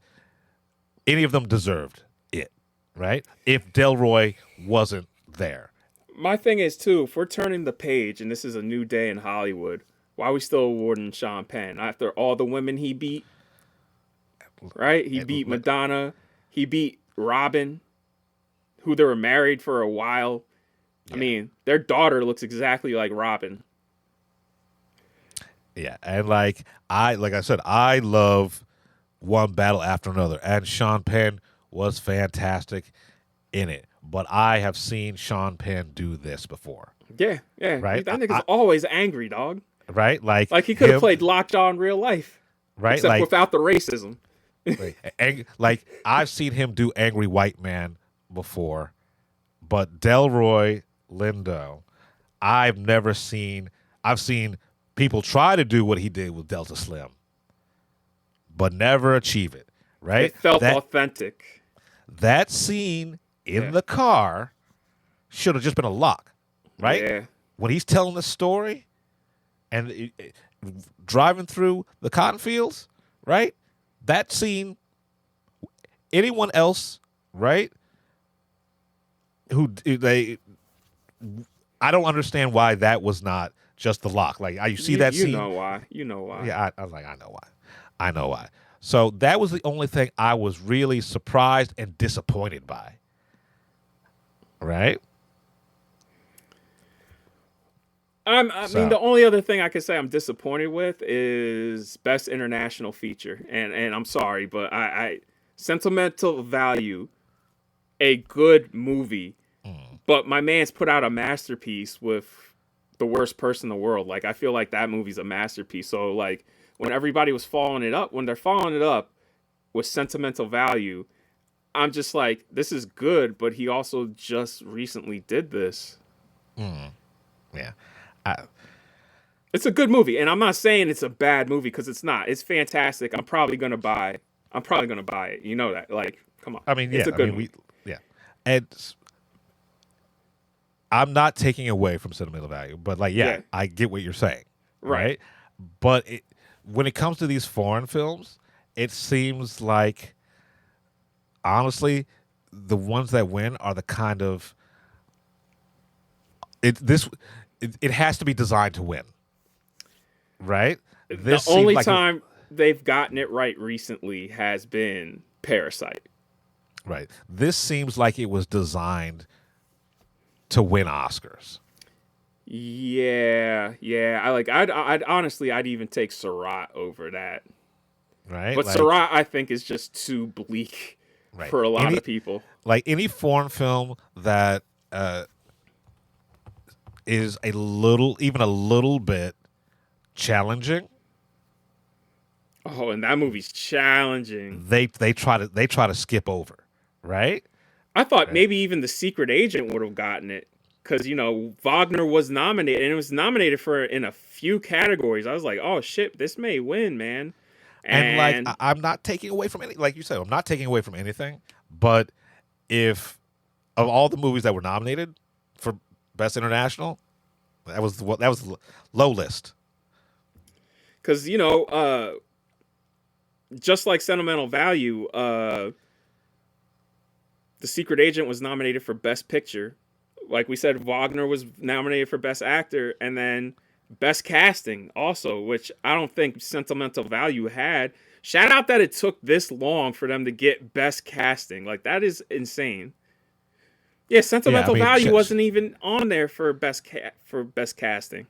any of them deserved it, right? If Delroy wasn't there. My thing is, too, if we're turning the page and this is a new day in Hollywood, why are we still awarding Sean Penn after all the women he beat? Right? He beat Madonna. He beat Robin, who they were married for a while. I mean, their daughter looks exactly like Robin. Yeah, and like I said, I love One Battle After Another, and Sean Penn was fantastic in it. But I have seen Sean Penn do this before, Yeah. Right? That nigga's always angry, dog. right? Like Like, he could have him- played Lockjaw in real life. right? Except Like, without the racism. like I've seen him do Angry White Man before, but Delroy Lindo, I've seen people try to do what he did with Delta Slim, but never achieve it. Right? It felt authentic. That scene in the car should have just been a lock, right? Yeah. When he's telling the story and driving through the cotton fields, right? That scene, anyone else, right? I don't understand why that was not just the lock. Like, you see that scene. You know why. You know why. Yeah, I was like, I know why. I know why. So that was the only thing I was really surprised and disappointed by. Right? I mean, the only other thing I could say I'm disappointed with is Best International Feature. And I'm sorry, but I Sentimental Value, a good movie. But my man's put out a masterpiece with The Worst Person in the World. Like, I feel like that movie's a masterpiece. So, like, when everybody was following it up, when they're following it up with Sentimental Value, I'm just like, this is good, but he also just recently did this. Yeah. It's a good movie, and I'm not saying it's a bad movie because it's not. It's fantastic. I'm probably gonna buy it. You know that. Like, come on. I mean, yeah. It's a good movie. And I'm not taking away from Sentimental Value, but I get what you're saying. Right? But when it comes to these foreign films, it seems like, honestly, the ones that win are the kind of it has to be designed to win, right? The only time they've gotten it right recently has been Parasite. Right. This seems like it was designed to win Oscars. Yeah. I'd honestly, I'd even take Seurat over that. Right. But Seurat, I think, is just too bleak for a lot of people. Like any foreign film that is even a little bit challenging. Oh, and that movie's challenging. They try to skip over, right? I thought maybe even The Secret Agent would have gotten it because Wagner was nominated, and it was nominated in a few categories. I was like, oh shit, this may win, man. And I'm not taking away from any, like you said, I'm not taking away from anything. But if of all the movies that were nominated for Best International, that was low list. Because just like Sentimental Value, The Secret Agent was nominated for Best Picture. Like we said, Wagner was nominated for Best Actor, and then Best Casting also, which I don't think Sentimental Value had. Shout out that it took this long for them to get Best Casting. Like, that is insane. Yeah, Sentimental Value wasn't even on there for best casting.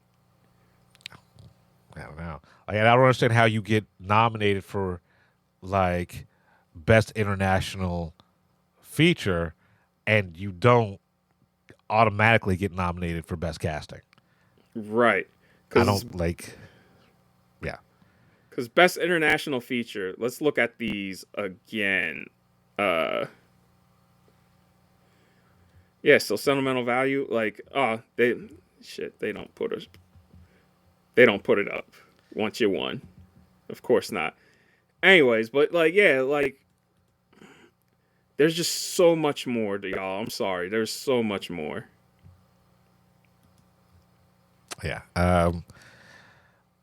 I don't know. I don't understand how you get nominated for like Best International Feature and you don't automatically get nominated for Best Casting. Right. I don't like. Yeah. Because Best International Feature. Let's look at these again. Yeah, so Sentimental Value, like, they don't put it up once you won. Of course not. Anyways, but there's just so much more to y'all. I'm sorry. There's so much more. Yeah.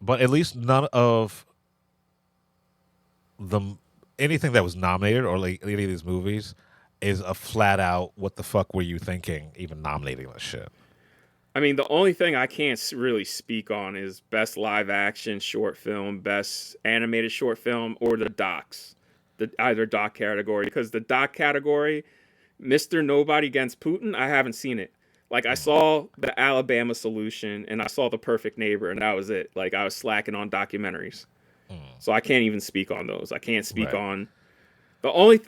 But at least none of anything that was nominated or like any of these movies is a flat out, what the fuck were you thinking even nominating this shit? I mean, the only thing I can't really speak on is Best Live Action Short Film, Best Animated Short Film, or the docs. Either doc category. Because the doc category, Mr. Nobody Against Putin, I haven't seen it. Like, I saw the Alabama Solution, and I saw The Perfect Neighbor, and that was it. Like, I was slacking on documentaries. So I can't even speak on those. I can't speak on... The only...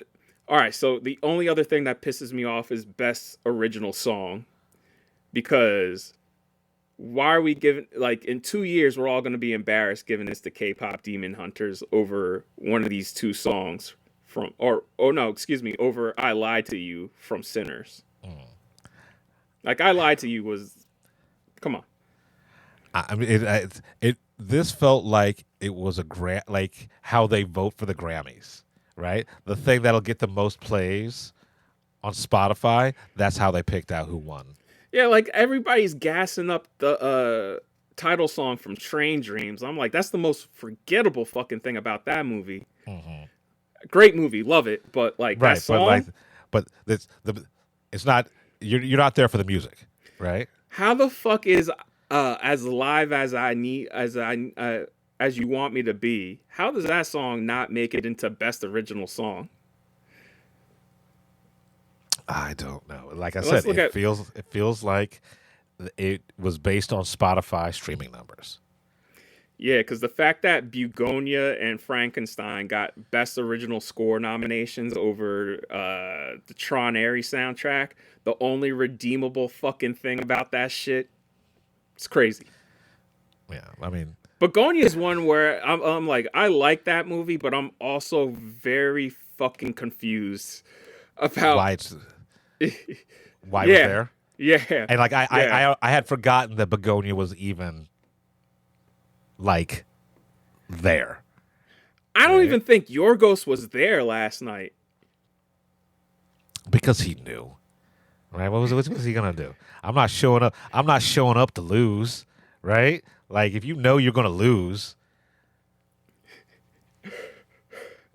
All right, so the only other thing that pisses me off is Best Original Song. Because why are we giving... Like, in 2 years, we're all going to be embarrassed giving this to K-pop Demon Hunters over one of these two songs from... over I Lied to You from Sinners. Like, I Lied to You was... Come on. I mean, it this felt like it was like how they vote for the Grammys, right? The thing that'll get the most plays on Spotify. That's how they picked out who won. Yeah, like everybody's gassing up the title song from Train Dreams. I'm like, that's the most forgettable fucking thing about that movie. Mm-hmm. Great movie, love it, but like Right, that song. but it's not. You're not there for the music, right? How the fuck is as live as you want me to be? How does that song not make it into best original song? I don't know. Like I Let's said, look it feels like it was based on Spotify streaming numbers. Yeah, because the fact that Bugonia and Frankenstein got Best Original Score nominations over the Tron Ares soundtrack, the only redeemable fucking thing about that shit, it's crazy. Yeah, I mean, Begonia is one where I'm like, I like that movie, but I'm also very fucking confused about why it's why Yeah. it was there. Yeah, And like Yeah. I had forgotten that Begonia was even like there. I don't even think Yorgos was there last night. Because he knew. Right? What was he gonna do? I'm not showing up to lose, right? Like if you know you're gonna lose.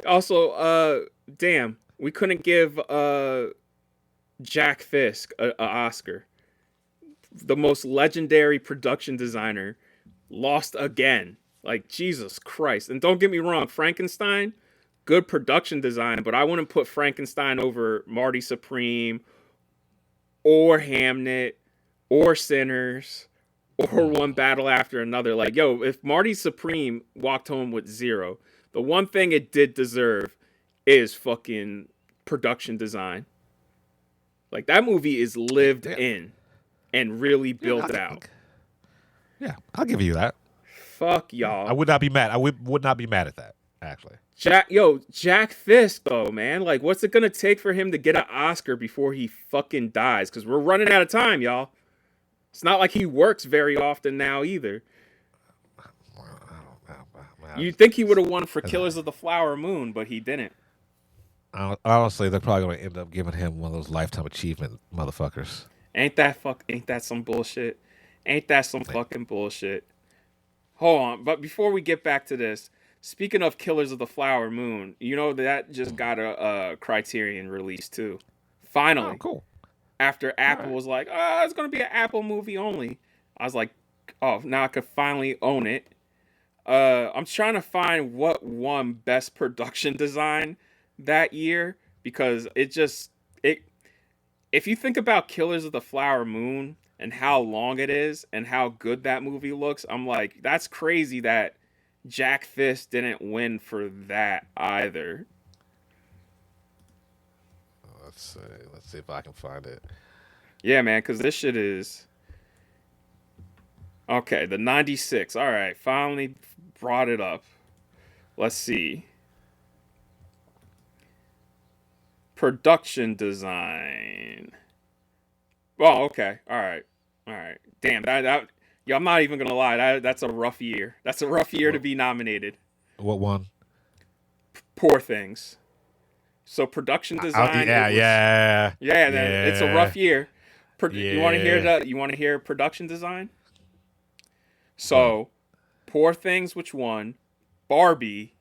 Also, damn, we couldn't give Jack Fisk a Oscar. The most legendary production designer lost again. Like, Jesus Christ. And don't get me wrong, Frankenstein, good production design, but I wouldn't put Frankenstein over Marty Supreme or Hamnet or Sinners or One Battle After Another. Like, yo, if Marty Supreme walked home with 0, the one thing it did deserve is fucking production design. Like, that movie is lived in and really built out. Yeah, I'll give you that. Fuck y'all. I would not be mad. I would not be mad at that, actually. Jack Fisk, though, man. Like, what's it gonna take for him to get an Oscar before he fucking dies? Because we're running out of time, y'all. It's not like he works very often now, either. You'd think he would have won for Killers of the Flower Moon, but he didn't. Honestly, they're probably going to end up giving him one of those lifetime achievement motherfuckers. Ain't that some bullshit? Ain't that some fucking bullshit? Hold on, but before we get back to this, speaking of Killers of the Flower Moon, you know that just got a Criterion release too. Finally. Oh, cool. After Apple was like, oh, it's going to be an Apple movie only. I was like, oh, now I could finally own it. I'm trying to find what won Best Production Design that year, because if you think about Killers of the Flower Moon and how long it is and how good that movie looks, I'm like, that's crazy that Jack Fisk didn't win for that either. Let's see if I can find it. Yeah, man, because this shit is... Okay, the 96. All right, finally brought it up. Let's see. Production design. Oh, okay. All right. Damn, yeah, I'm not even gonna lie. That's a rough year. That's a rough year to be nominated. What one? Poor Things. So production design. Yeah. It's a rough year. You want to hear production design? So, Poor Things, which won? Barbie,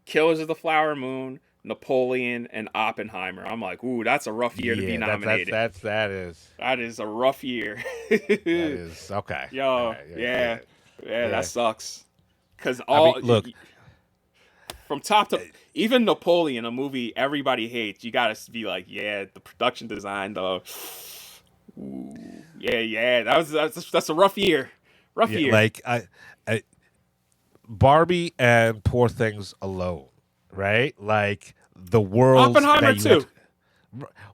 Killers of the Flower Moon, Napoleon, and Oppenheimer. I'm like, ooh, that's a rough year to be nominated. That is a rough year. that is okay. Yo, Yeah. that sucks. Because look, from top to even Napoleon, a movie everybody hates, you gotta be like, yeah, the production design though. Ooh, yeah, that's a rough year. Rough year. Like I Barbie and Poor Things alone, right? Like the world. Oppenheimer too.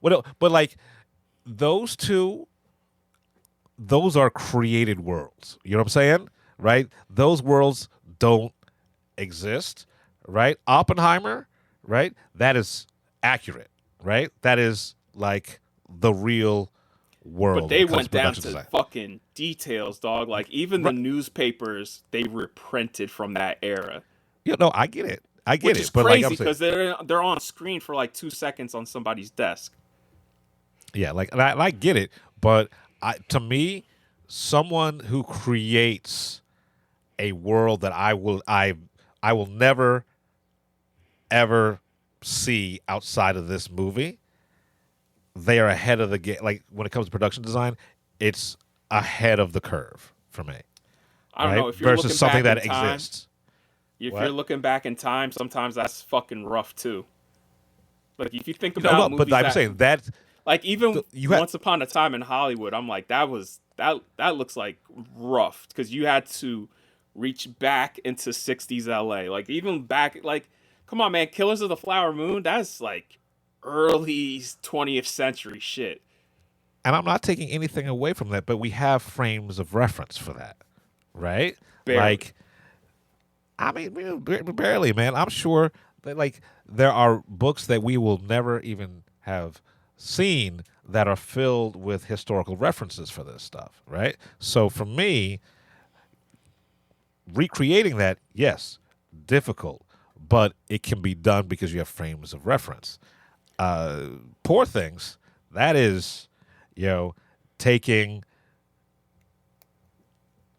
But like those two, those are created worlds. You know what I'm saying? Right? Those worlds don't exist, right? Oppenheimer, right? That is accurate, right? That is like the real world. But they when it comes went down production to design. fucking details, dog. Like even the newspapers they reprinted from that era, No, I get it. I get which it. is But crazy like I'm because saying, they're on screen for like 2 seconds on somebody's desk. yeah, like and I get it. But to me, someone who creates a world that I will never ever see outside of this movie, they are ahead of the game. Like when it comes to production design, it's ahead of the curve for me. I don't right? know if you're Versus looking something back that in time, exists. If What? you're looking back in time, sometimes that's fucking rough too. Like if you think No, about no, movies but I'm that, saying that like even you had- Once Upon a Time in Hollywood, I'm like that looks like rough because you had to reach back into 60s LA. Like even back, like come on man, Killers of the Flower Moon, that's like early 20th century shit. and I'm not taking anything away from that, but we have frames of reference for that, right? Barely. Like, I mean, barely, man. I'm sure that like there are books that we will never even have seen that are filled with historical references for this stuff, right? So for me, recreating that, yes, difficult, but it can be done because you have frames of reference. Poor Things, that is, taking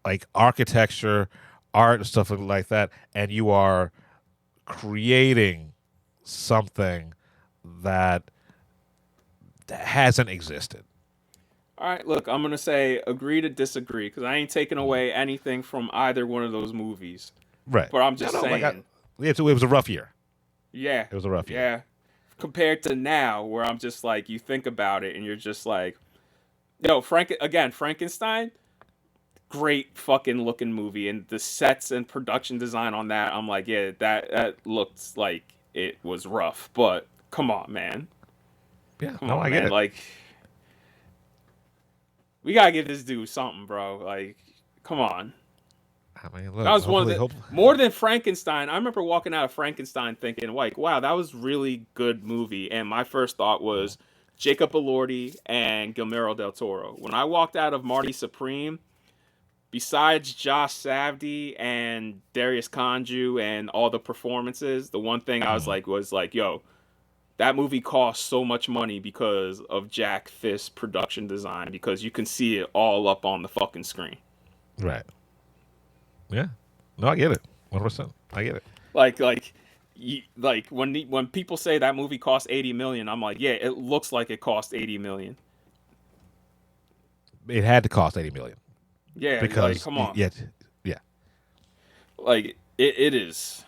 like architecture, art, and stuff like that, and you are creating something that hasn't existed. All right, look, I'm gonna say agree to disagree because I ain't taking away anything from either one of those movies. Right. But I'm just No, saying, it was a rough year. yeah, It was a rough year. yeah. Compared to now, where I'm just like, you think about it and you're just like, Frankenstein, great fucking looking movie, and the sets and production design on that, I'm like, yeah, that looked like it was rough, but come on, man. Yeah, Come no, on, I get man. it. Like, we gotta give this dude something, bro. Like, come on. I mean, look, That was one of the hopefully- more than Frankenstein. I remember walking out of Frankenstein thinking, like, wow, that was really good movie. And my first thought was Jacob Elordi and Guillermo del Toro. When I walked out of Marty Supreme, besides Josh Savdi and Darius Conju and all the performances, the one thing I was like, yo, that movie cost so much money because of Jack Fisk's production design, because you can see it all up on the fucking screen. Right. Yeah. No, I get it. 100%. I get it. Like when people say that movie cost $80 million, I'm like, yeah, it looks like it cost $80 million. It had to cost $80 million. Yeah, Because like, come on. Yeah. Like it is.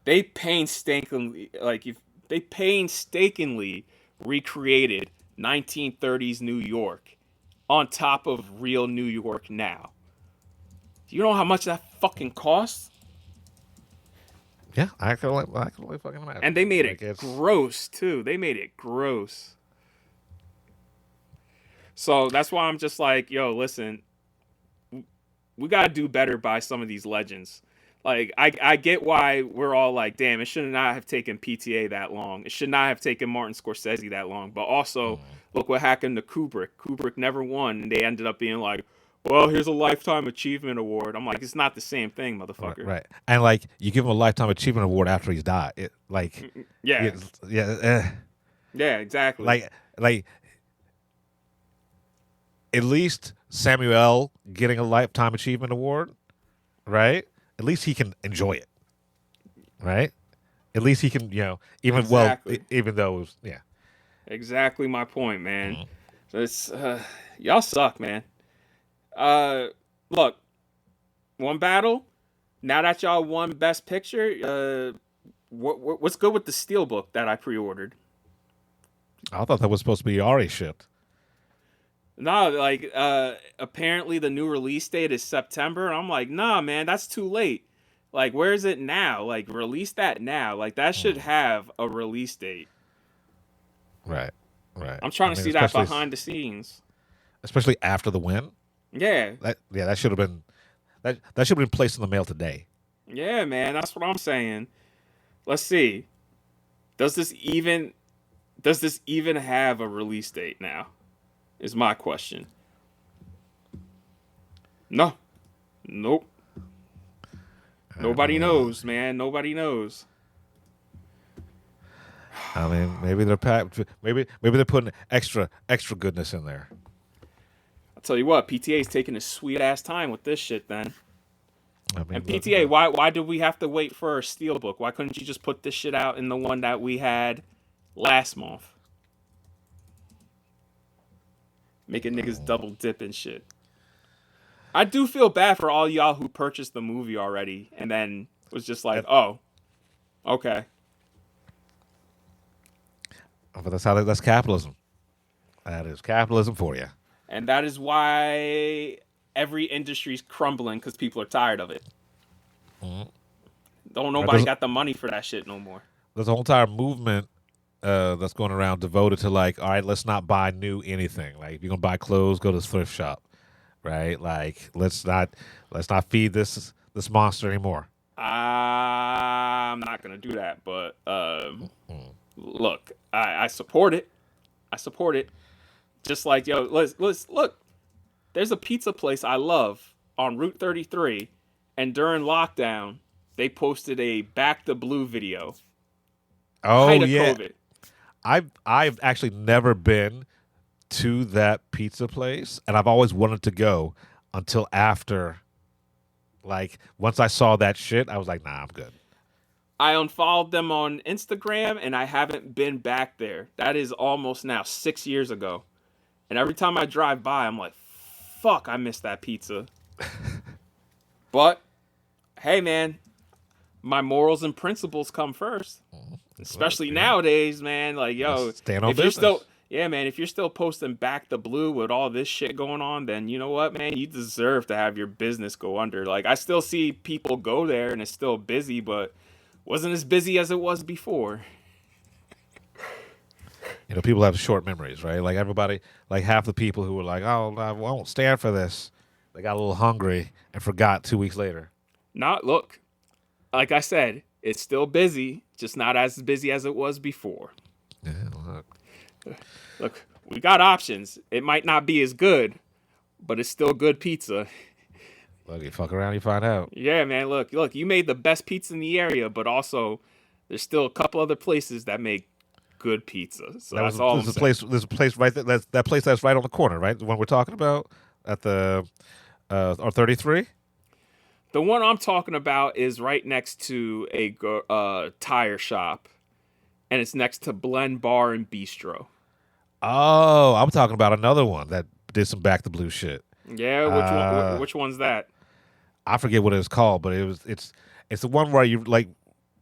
They painstakingly recreated 1930s New York on top of real New York now. Do you know how much that fucking costs? Yeah, I can only fucking imagine. And they made Like, it it's- gross too. They made it gross. So that's why I'm just like, yo, listen, we gotta do better by some of these legends. Like, I get why we're all like, damn, it should not have taken PTA that long. It should not have taken Martin Scorsese that long. But also, look what happened to Kubrick. Kubrick never won, and they ended up being like, well, here's a Lifetime Achievement Award. I'm like, it's not the same thing, motherfucker. Right. And like you give him a Lifetime Achievement Award after he's died. It like Yeah. yeah. Yeah, exactly. Like at least Samuel getting a Lifetime Achievement Award, right? At least he can enjoy it. Right? At least he can, Exactly. even though it was Exactly my point, man. Mm-hmm. So it's y'all suck, man. Look, one battle. Now that y'all won Best Picture, what's good with the Steelbook that I pre-ordered? I thought that was supposed to be already shipped. No, like apparently the new release date is September, and I'm like, nah, man, that's too late. Like, where is it now? Like, release that now. Like, that should have a release date. Right. I'm trying to see that especially- behind the scenes. especially after the win. Yeah. That should have been that should have been placed in the mail today. Yeah, man, that's what I'm saying. Let's see. Does this even have a release date now? Is my question. No. Nope. Nobody knows, man. Nobody knows. I mean, maybe they're maybe they're putting extra goodness in there. I'll tell you what, PTA's taking a sweet ass time with this shit then. I mean, And PTA, why did we have to wait for a Steelbook? Why couldn't you just put this shit out in the one that we had last month? Making niggas double dip and shit. I do feel bad for all y'all who purchased the movie already and then was just like, oh, okay. But that's capitalism. That is capitalism for you. And that is why every industry's crumbling, because people are tired of it. Don't nobody got the money for that shit no more. There's a whole entire movement that's going around devoted to like, all right, let's not buy new anything. Like if you're gonna buy clothes, go to the thrift shop, right? Like let's not feed this monster anymore. I'm not gonna do that, but look, I support it. I support it. Just like, yo, let's look. There's a pizza place I love on Route 33, and during lockdown, they posted a Back to Blue video. Oh Height of yeah, COVID. I've actually never been to that pizza place, and I've always wanted to go until after. Like once I saw that shit, I was like, nah, I'm good. I unfollowed them on Instagram, and I haven't been back there. That is almost now 6 years ago. And every time I drive by, I'm like, fuck, I miss that pizza. But, hey, man, my morals and principles come first. Especially nowadays, man. Like, yo, stand on if you're business. still, yeah, man, if you're still posting Back to Blue with all this shit going on, then you know what, man? You deserve to have your business go under. Like, I still see people go there, and it's still busy, but wasn't as busy as it was before. You know, people have short memories, right? Like everybody, like half the people who were like, "Oh, I won't stand for this," they got a little hungry and forgot 2 weeks later. Look, like I said, it's still busy, just not as busy as it was before. Yeah, Look, we got options. It might not be as good, but it's still good pizza. look, you fuck around, you find out. Yeah, man. Look, you made the best pizza in the area, but also there's still a couple other places that make good pizza. So that's all. There's a place right there. That place that's right on the corner, right? The one we're talking about at the or 33. The one I'm talking about is right next to a tire shop, and it's next to Blend Bar and Bistro. Oh, I'm talking about another one that did some Back to Blue shit. Yeah, which one's that? I forget what it was called, but it's the one where you like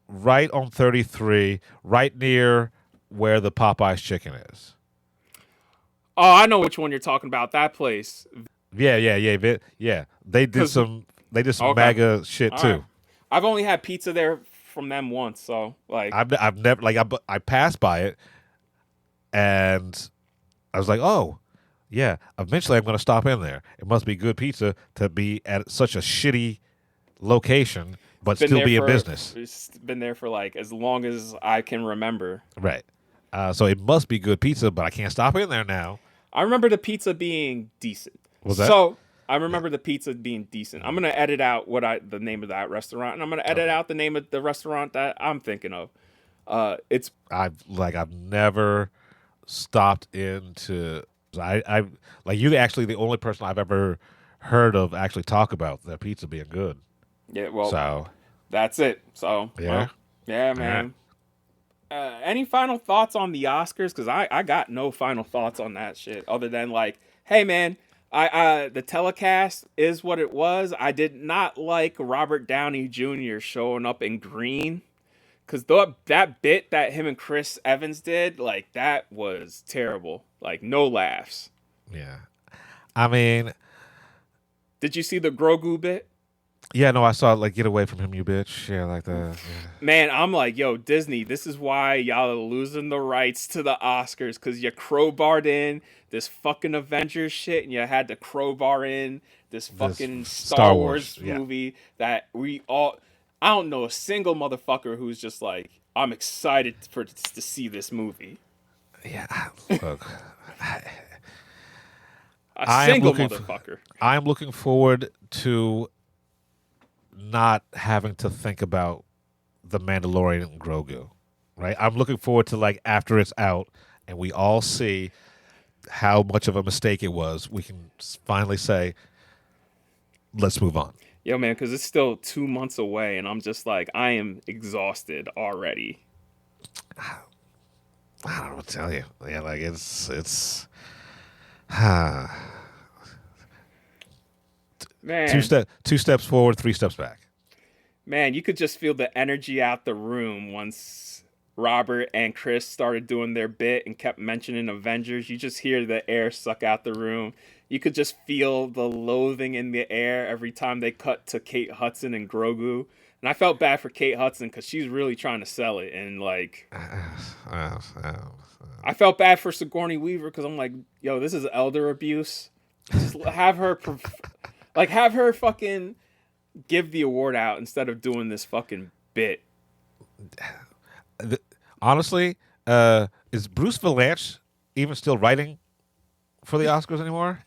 right on 33, right near where the Popeyes chicken is. Oh, I know which one you're talking about. That place. Yeah. They did some Okay. MAGA shit All too. right. I've only had pizza there from them once, so like I've never like I passed by it, and I was like, oh, yeah. Eventually, I'm going to stop in there. It must be good pizza to be at such a shitty location, but been still there be in for- business. It's been there for like as long as I can remember. Right. So it must be good pizza, but I can't stop in there now. I remember the pizza being decent. Was that? So I remember the pizza being decent. I'm gonna edit out the name of that restaurant, and I'm gonna edit out the name of the restaurant that I'm thinking of. It's I've never stopped into. I like you. Actually, the only person I've ever heard of actually talk about their pizza being good. yeah. Well, So that's it. So Yeah? well, yeah, man. Any final thoughts on the Oscars? Because I got no final thoughts on that shit other than like, hey man, the telecast is what it was. I did not like Robert Downey Jr. showing up in green, because that bit that him and Chris Evans did, like that was terrible. Like no laughs. yeah, I mean, Did you see the Grogu bit? yeah, no, I saw it, like get away from him, you bitch. Yeah, like the. Yeah. Man, I'm like, yo, Disney, this is why y'all are losing the rights to the Oscars, because you crowbarred in this fucking Avengers shit, and you had to crowbar in this fucking Star Wars yeah. movie that we all... I don't know a single motherfucker who's just like, I'm excited to see this movie. Yeah, look, I am single looking motherfucker. I am looking forward to not having to think about the Mandalorian and Grogu. Right? I'm looking forward to like after it's out and we all see how much of a mistake it was, we can finally say, let's move on. Yo, man, because it's still 2 months away, and I'm just like, I am exhausted already. I don't know what to tell you. Yeah, like it's Man, two steps forward, 3 steps back. man, you could just feel the energy out the room once Robert and Chris started doing their bit and kept mentioning Avengers. You just hear the air suck out the room. You could just feel the loathing in the air every time they cut to Kate Hudson and Grogu. And I felt bad for Kate Hudson because she's really trying to sell it. And, like, I felt bad for Sigourney Weaver because I'm like, yo, this is elder abuse. Just have her, have her fucking give the award out instead of doing this fucking bit. Honestly, is Bruce Vilanch even still writing for the Oscars anymore?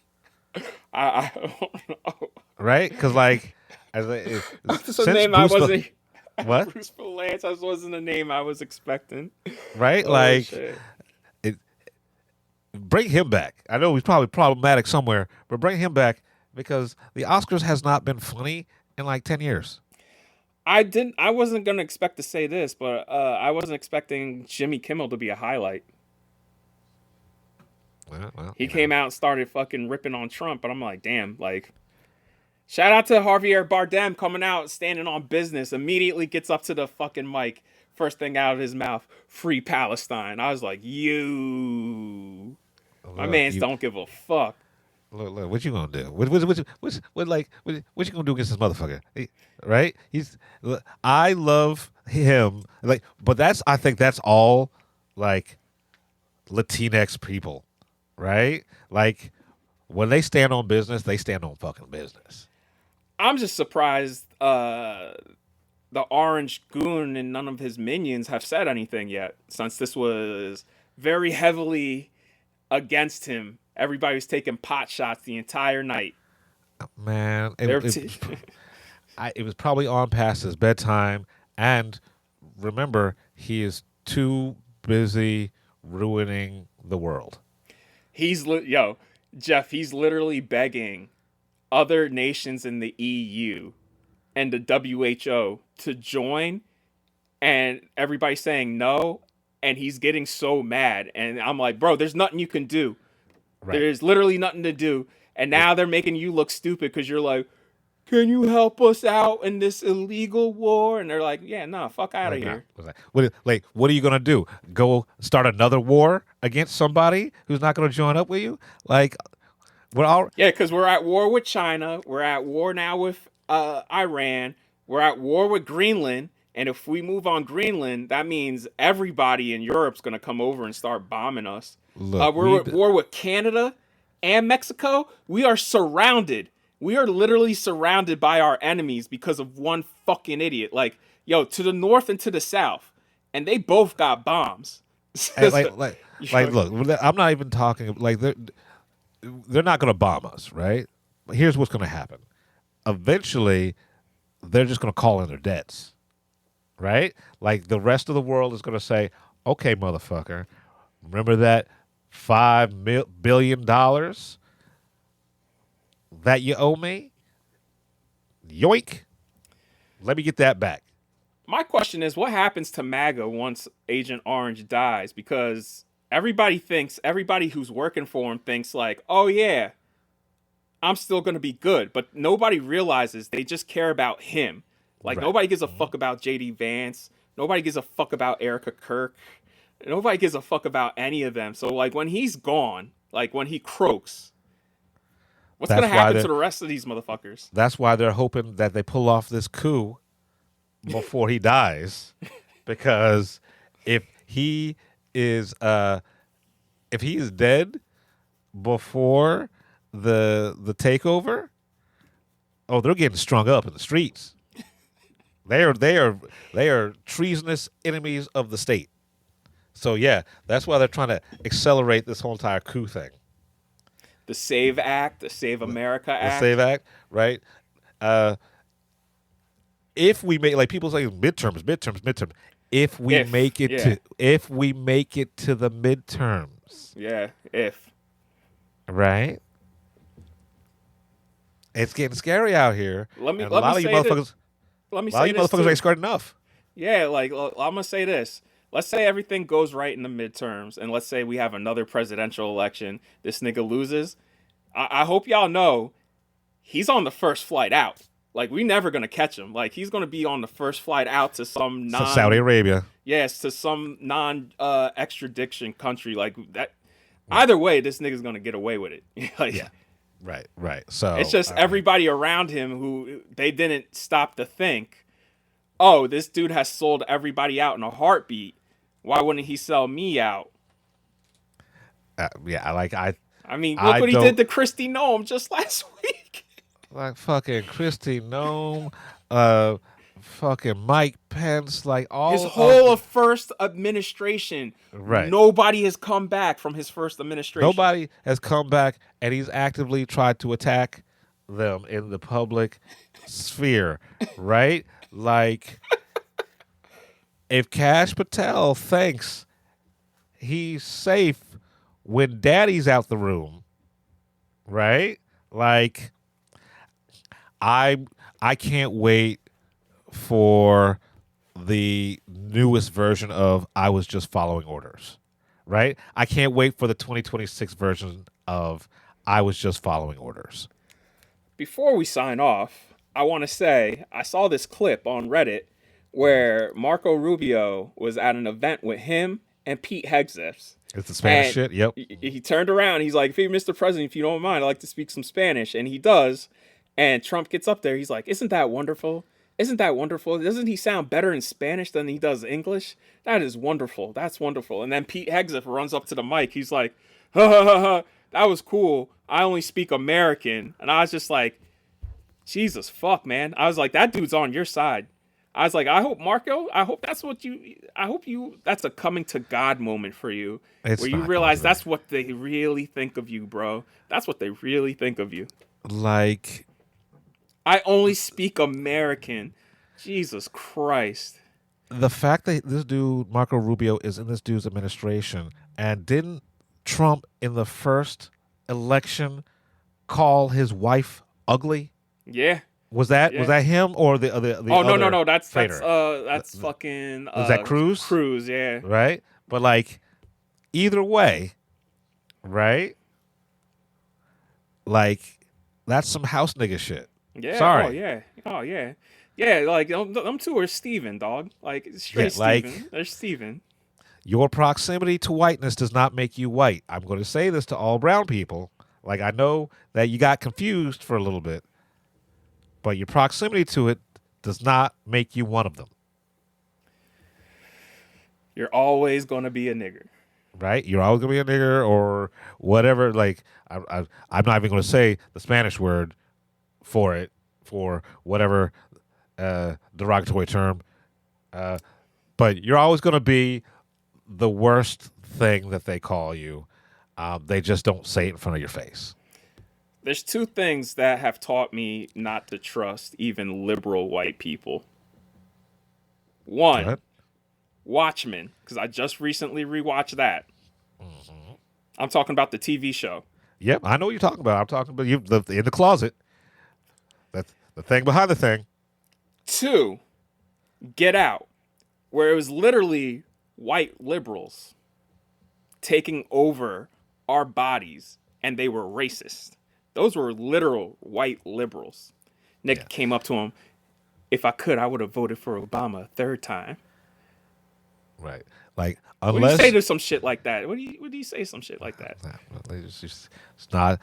I don't know. Right? Because like, That's a name I wasn't. What? Bruce Vilanch. That wasn't a name I was expecting. Right? Oh, like, shit. bring him back. I know he's probably problematic somewhere, but bring him back because the Oscars has not been funny in like 10 years. I wasn't gonna expect to say this, but I wasn't expecting Jimmy Kimmel to be a highlight. Well, He came out and started fucking ripping on Trump, but I'm like, damn, like, shout out to Javier Bardem coming out, standing on business, immediately gets up to the fucking mic. First thing out of his mouth, free Palestine. I was like, my mans don't give a fuck. Look, what you gonna do? What you gonna do against this motherfucker? Right? I love him. Like, but I think that's all like Latinx people, right? Like when they stand on business, they stand on fucking business. I'm just surprised the Orange Goon and none of his minions have said anything yet, since this was very heavily against him. Everybody was taking pot shots the entire night. Man, it was probably on past his bedtime. And remember, he is too busy ruining the world. Jeff, he's literally begging other nations in the EU and the WHO to join, and everybody's saying no, and he's getting so mad. And I'm like, bro, there's nothing you can do. Right. There's literally nothing to do. And now they're making you look stupid because you're like, can you help us out in this illegal war? And they're like, yeah, no, fuck out of here. What are you gonna do? Go start another war against somebody who's not gonna join up with you? Like, we're all because we're at war with China. We're at war now with Iran. We're at war with Greenland. And if we move on Greenland, that means everybody in Europe's gonna come over and start bombing us. Look, we're at war with Canada and Mexico. We are surrounded. We are literally surrounded by our enemies because of one fucking idiot. Like, yo, to the north and to the south, and they both got bombs. look, I'm not even talking like they're not going to bomb us, right? But here's what's going to happen. Eventually, they're just going to call in their debts, right? Like the rest of the world is going to say, "Okay, motherfucker, remember that $5 billion that you owe me? Yoink! Let me get that back." My question is, what happens to MAGA once Agent Orange dies? Because everybody who's working for him thinks like, oh yeah, I'm still going to be good. But nobody realizes they just care about him. Like, Right. Nobody gives a fuck about J.D. Vance. Nobody gives a fuck about Erica Kirk. Nobody gives a fuck about any of them. So, like, when he's gone, like, when he croaks, what's going to happen to the rest of these motherfuckers? That's why they're hoping that they pull off this coup before he dies, because if he is dead before the takeover, oh, they're getting strung up in the streets. They are treasonous enemies of the state. So yeah, that's why they're trying to accelerate this whole entire coup thing. the Save Act, the Save America the Act. Save Act, right? If we make, like people say midterms. If we make it to the midterms, Yeah, if. right? It's getting scary out here. Let me and a lot of you say this. motherfuckers. Let me A lot of say you this motherfuckers too. ain't scared enough. Yeah, like I'm gonna say this. Let's say everything goes right in the midterms, and let's say we have another presidential election. This nigga loses. I hope y'all know he's on the first flight out. Like, we never gonna catch him. Like, he's gonna be on the first flight out to some So Saudi Arabia. Yes, to some extradition country. Like that. Either way, this nigga's gonna get away with it. Like, Yeah. Right. So it's just everybody around him who they didn't stop to think, oh, this dude has sold everybody out in a heartbeat. Why wouldn't he sell me out? I mean, look what he did to Christy Nome just last week. like fucking Kristi Noem, fucking Mike Pence, like all His whole first administration. Right. Nobody has come back from his first administration. nobody has come back, and he's actively tried to attack them in the public sphere, right? Like, if Kash Patel thinks he's safe when Daddy's out the room, right? Like, I can't wait for the newest version of I Was Just Following Orders, right? I can't wait for the 2026 version of I Was Just Following Orders. Before we sign off, I want to say I saw this clip on Reddit where Marco Rubio was at an event with him and Pete Hegseth. It's the Spanish And shit, yep. He turned around. He's like, "Hey, Mr. President, if you don't mind, I'd like to speak some Spanish." And he does. And Trump gets up there. He's like, "Isn't that wonderful? Isn't that wonderful? Doesn't he sound better in Spanish than he does English? That is wonderful. That's wonderful." And then Pete Hegseth runs up to the mic. He's like, "Ha ha ha ha. That was cool. I only speak American." And I was just like, Jesus fuck, man. I was like, that dude's on your side. I was like, I hope that's a coming to God moment for you. It's where you not realize gonna be. that's what they really think of you, bro. That's what they really think of you. Like, I only speak American. Jesus Christ. the fact that this dude, Marco Rubio, is in this dude's administration, and didn't Trump in the first election call his wife ugly? Yeah. Was that him or the other? Oh no. That's traitor? that's fucking. Was that Cruz? Cruz, yeah. Right? But like, either way, right? Like, that's some house nigga shit. Yeah. Sorry. Oh yeah. Yeah. Like them two are Steven, dog. Like straight like- Steven. They're Steven. Your proximity to whiteness does not make you white. I'm going to say this to all brown people. Like, I know that you got confused for a little bit, but your proximity to it does not make you one of them, You're always gonna be a nigger. right? You're always going to be a nigger or whatever. Like, I'm not even going to say the Spanish word for it, for whatever derogatory term, but you're always going to be the worst thing that they call you. They just don't say it in front of your face. There's two things that have taught me not to trust even liberal white people. Go One, ahead. Watchmen, because I just recently rewatched that. Mm-hmm. I'm talking about the TV show. Yep, I know what you're talking about. I'm talking about you in the closet. That's the thing behind the thing. Two, Get Out, where it was literally white liberals taking over our bodies, and they were racist. Those were literal white liberals. Nick came up to him. If I could, I would have voted for Obama a third time. Right. Like, What do you unless say to some shit like that? What do you say some shit like that? it's not,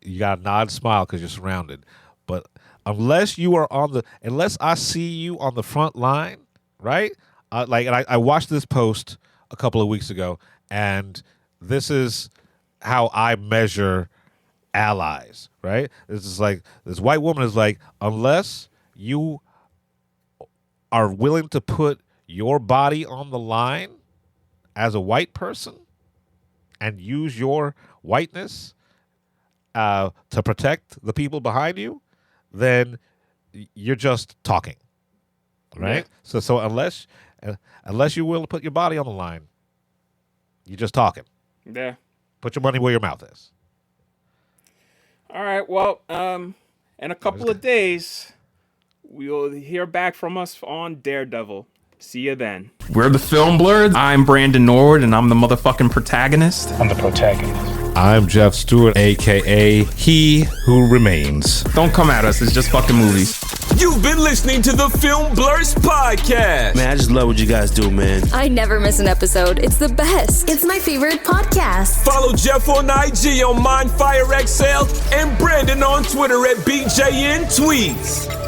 you got a nod, smile because you're surrounded. But unless I see you on the front line, right? And I watched this post a couple of weeks ago, and this is how I measure allies, right? This is like, this white woman is like, unless you are willing to put your body on the line as a white person and use your whiteness to protect the people behind you, then you're just talking, right? Yeah. So unless you're willing to put your body on the line, you're just talking. Yeah. Put your money where your mouth is. All right. Well, in a couple of days, we'll hear back from us on Daredevil. See you then. We're the Film Blurs. I'm Brandon Norwood, and I'm the motherfucking protagonist. I'm the protagonist. I'm Jeff Stewart, a.k.a. He Who Remains. Don't come at us. It's just fucking movies. You've been listening to the Film Blurs podcast. Man, I just love what you guys do, man. I never miss an episode. It's the best. It's my favorite podcast. Follow Jeff on IG on MindFire XL and Brandon on Twitter at BJN Tweets.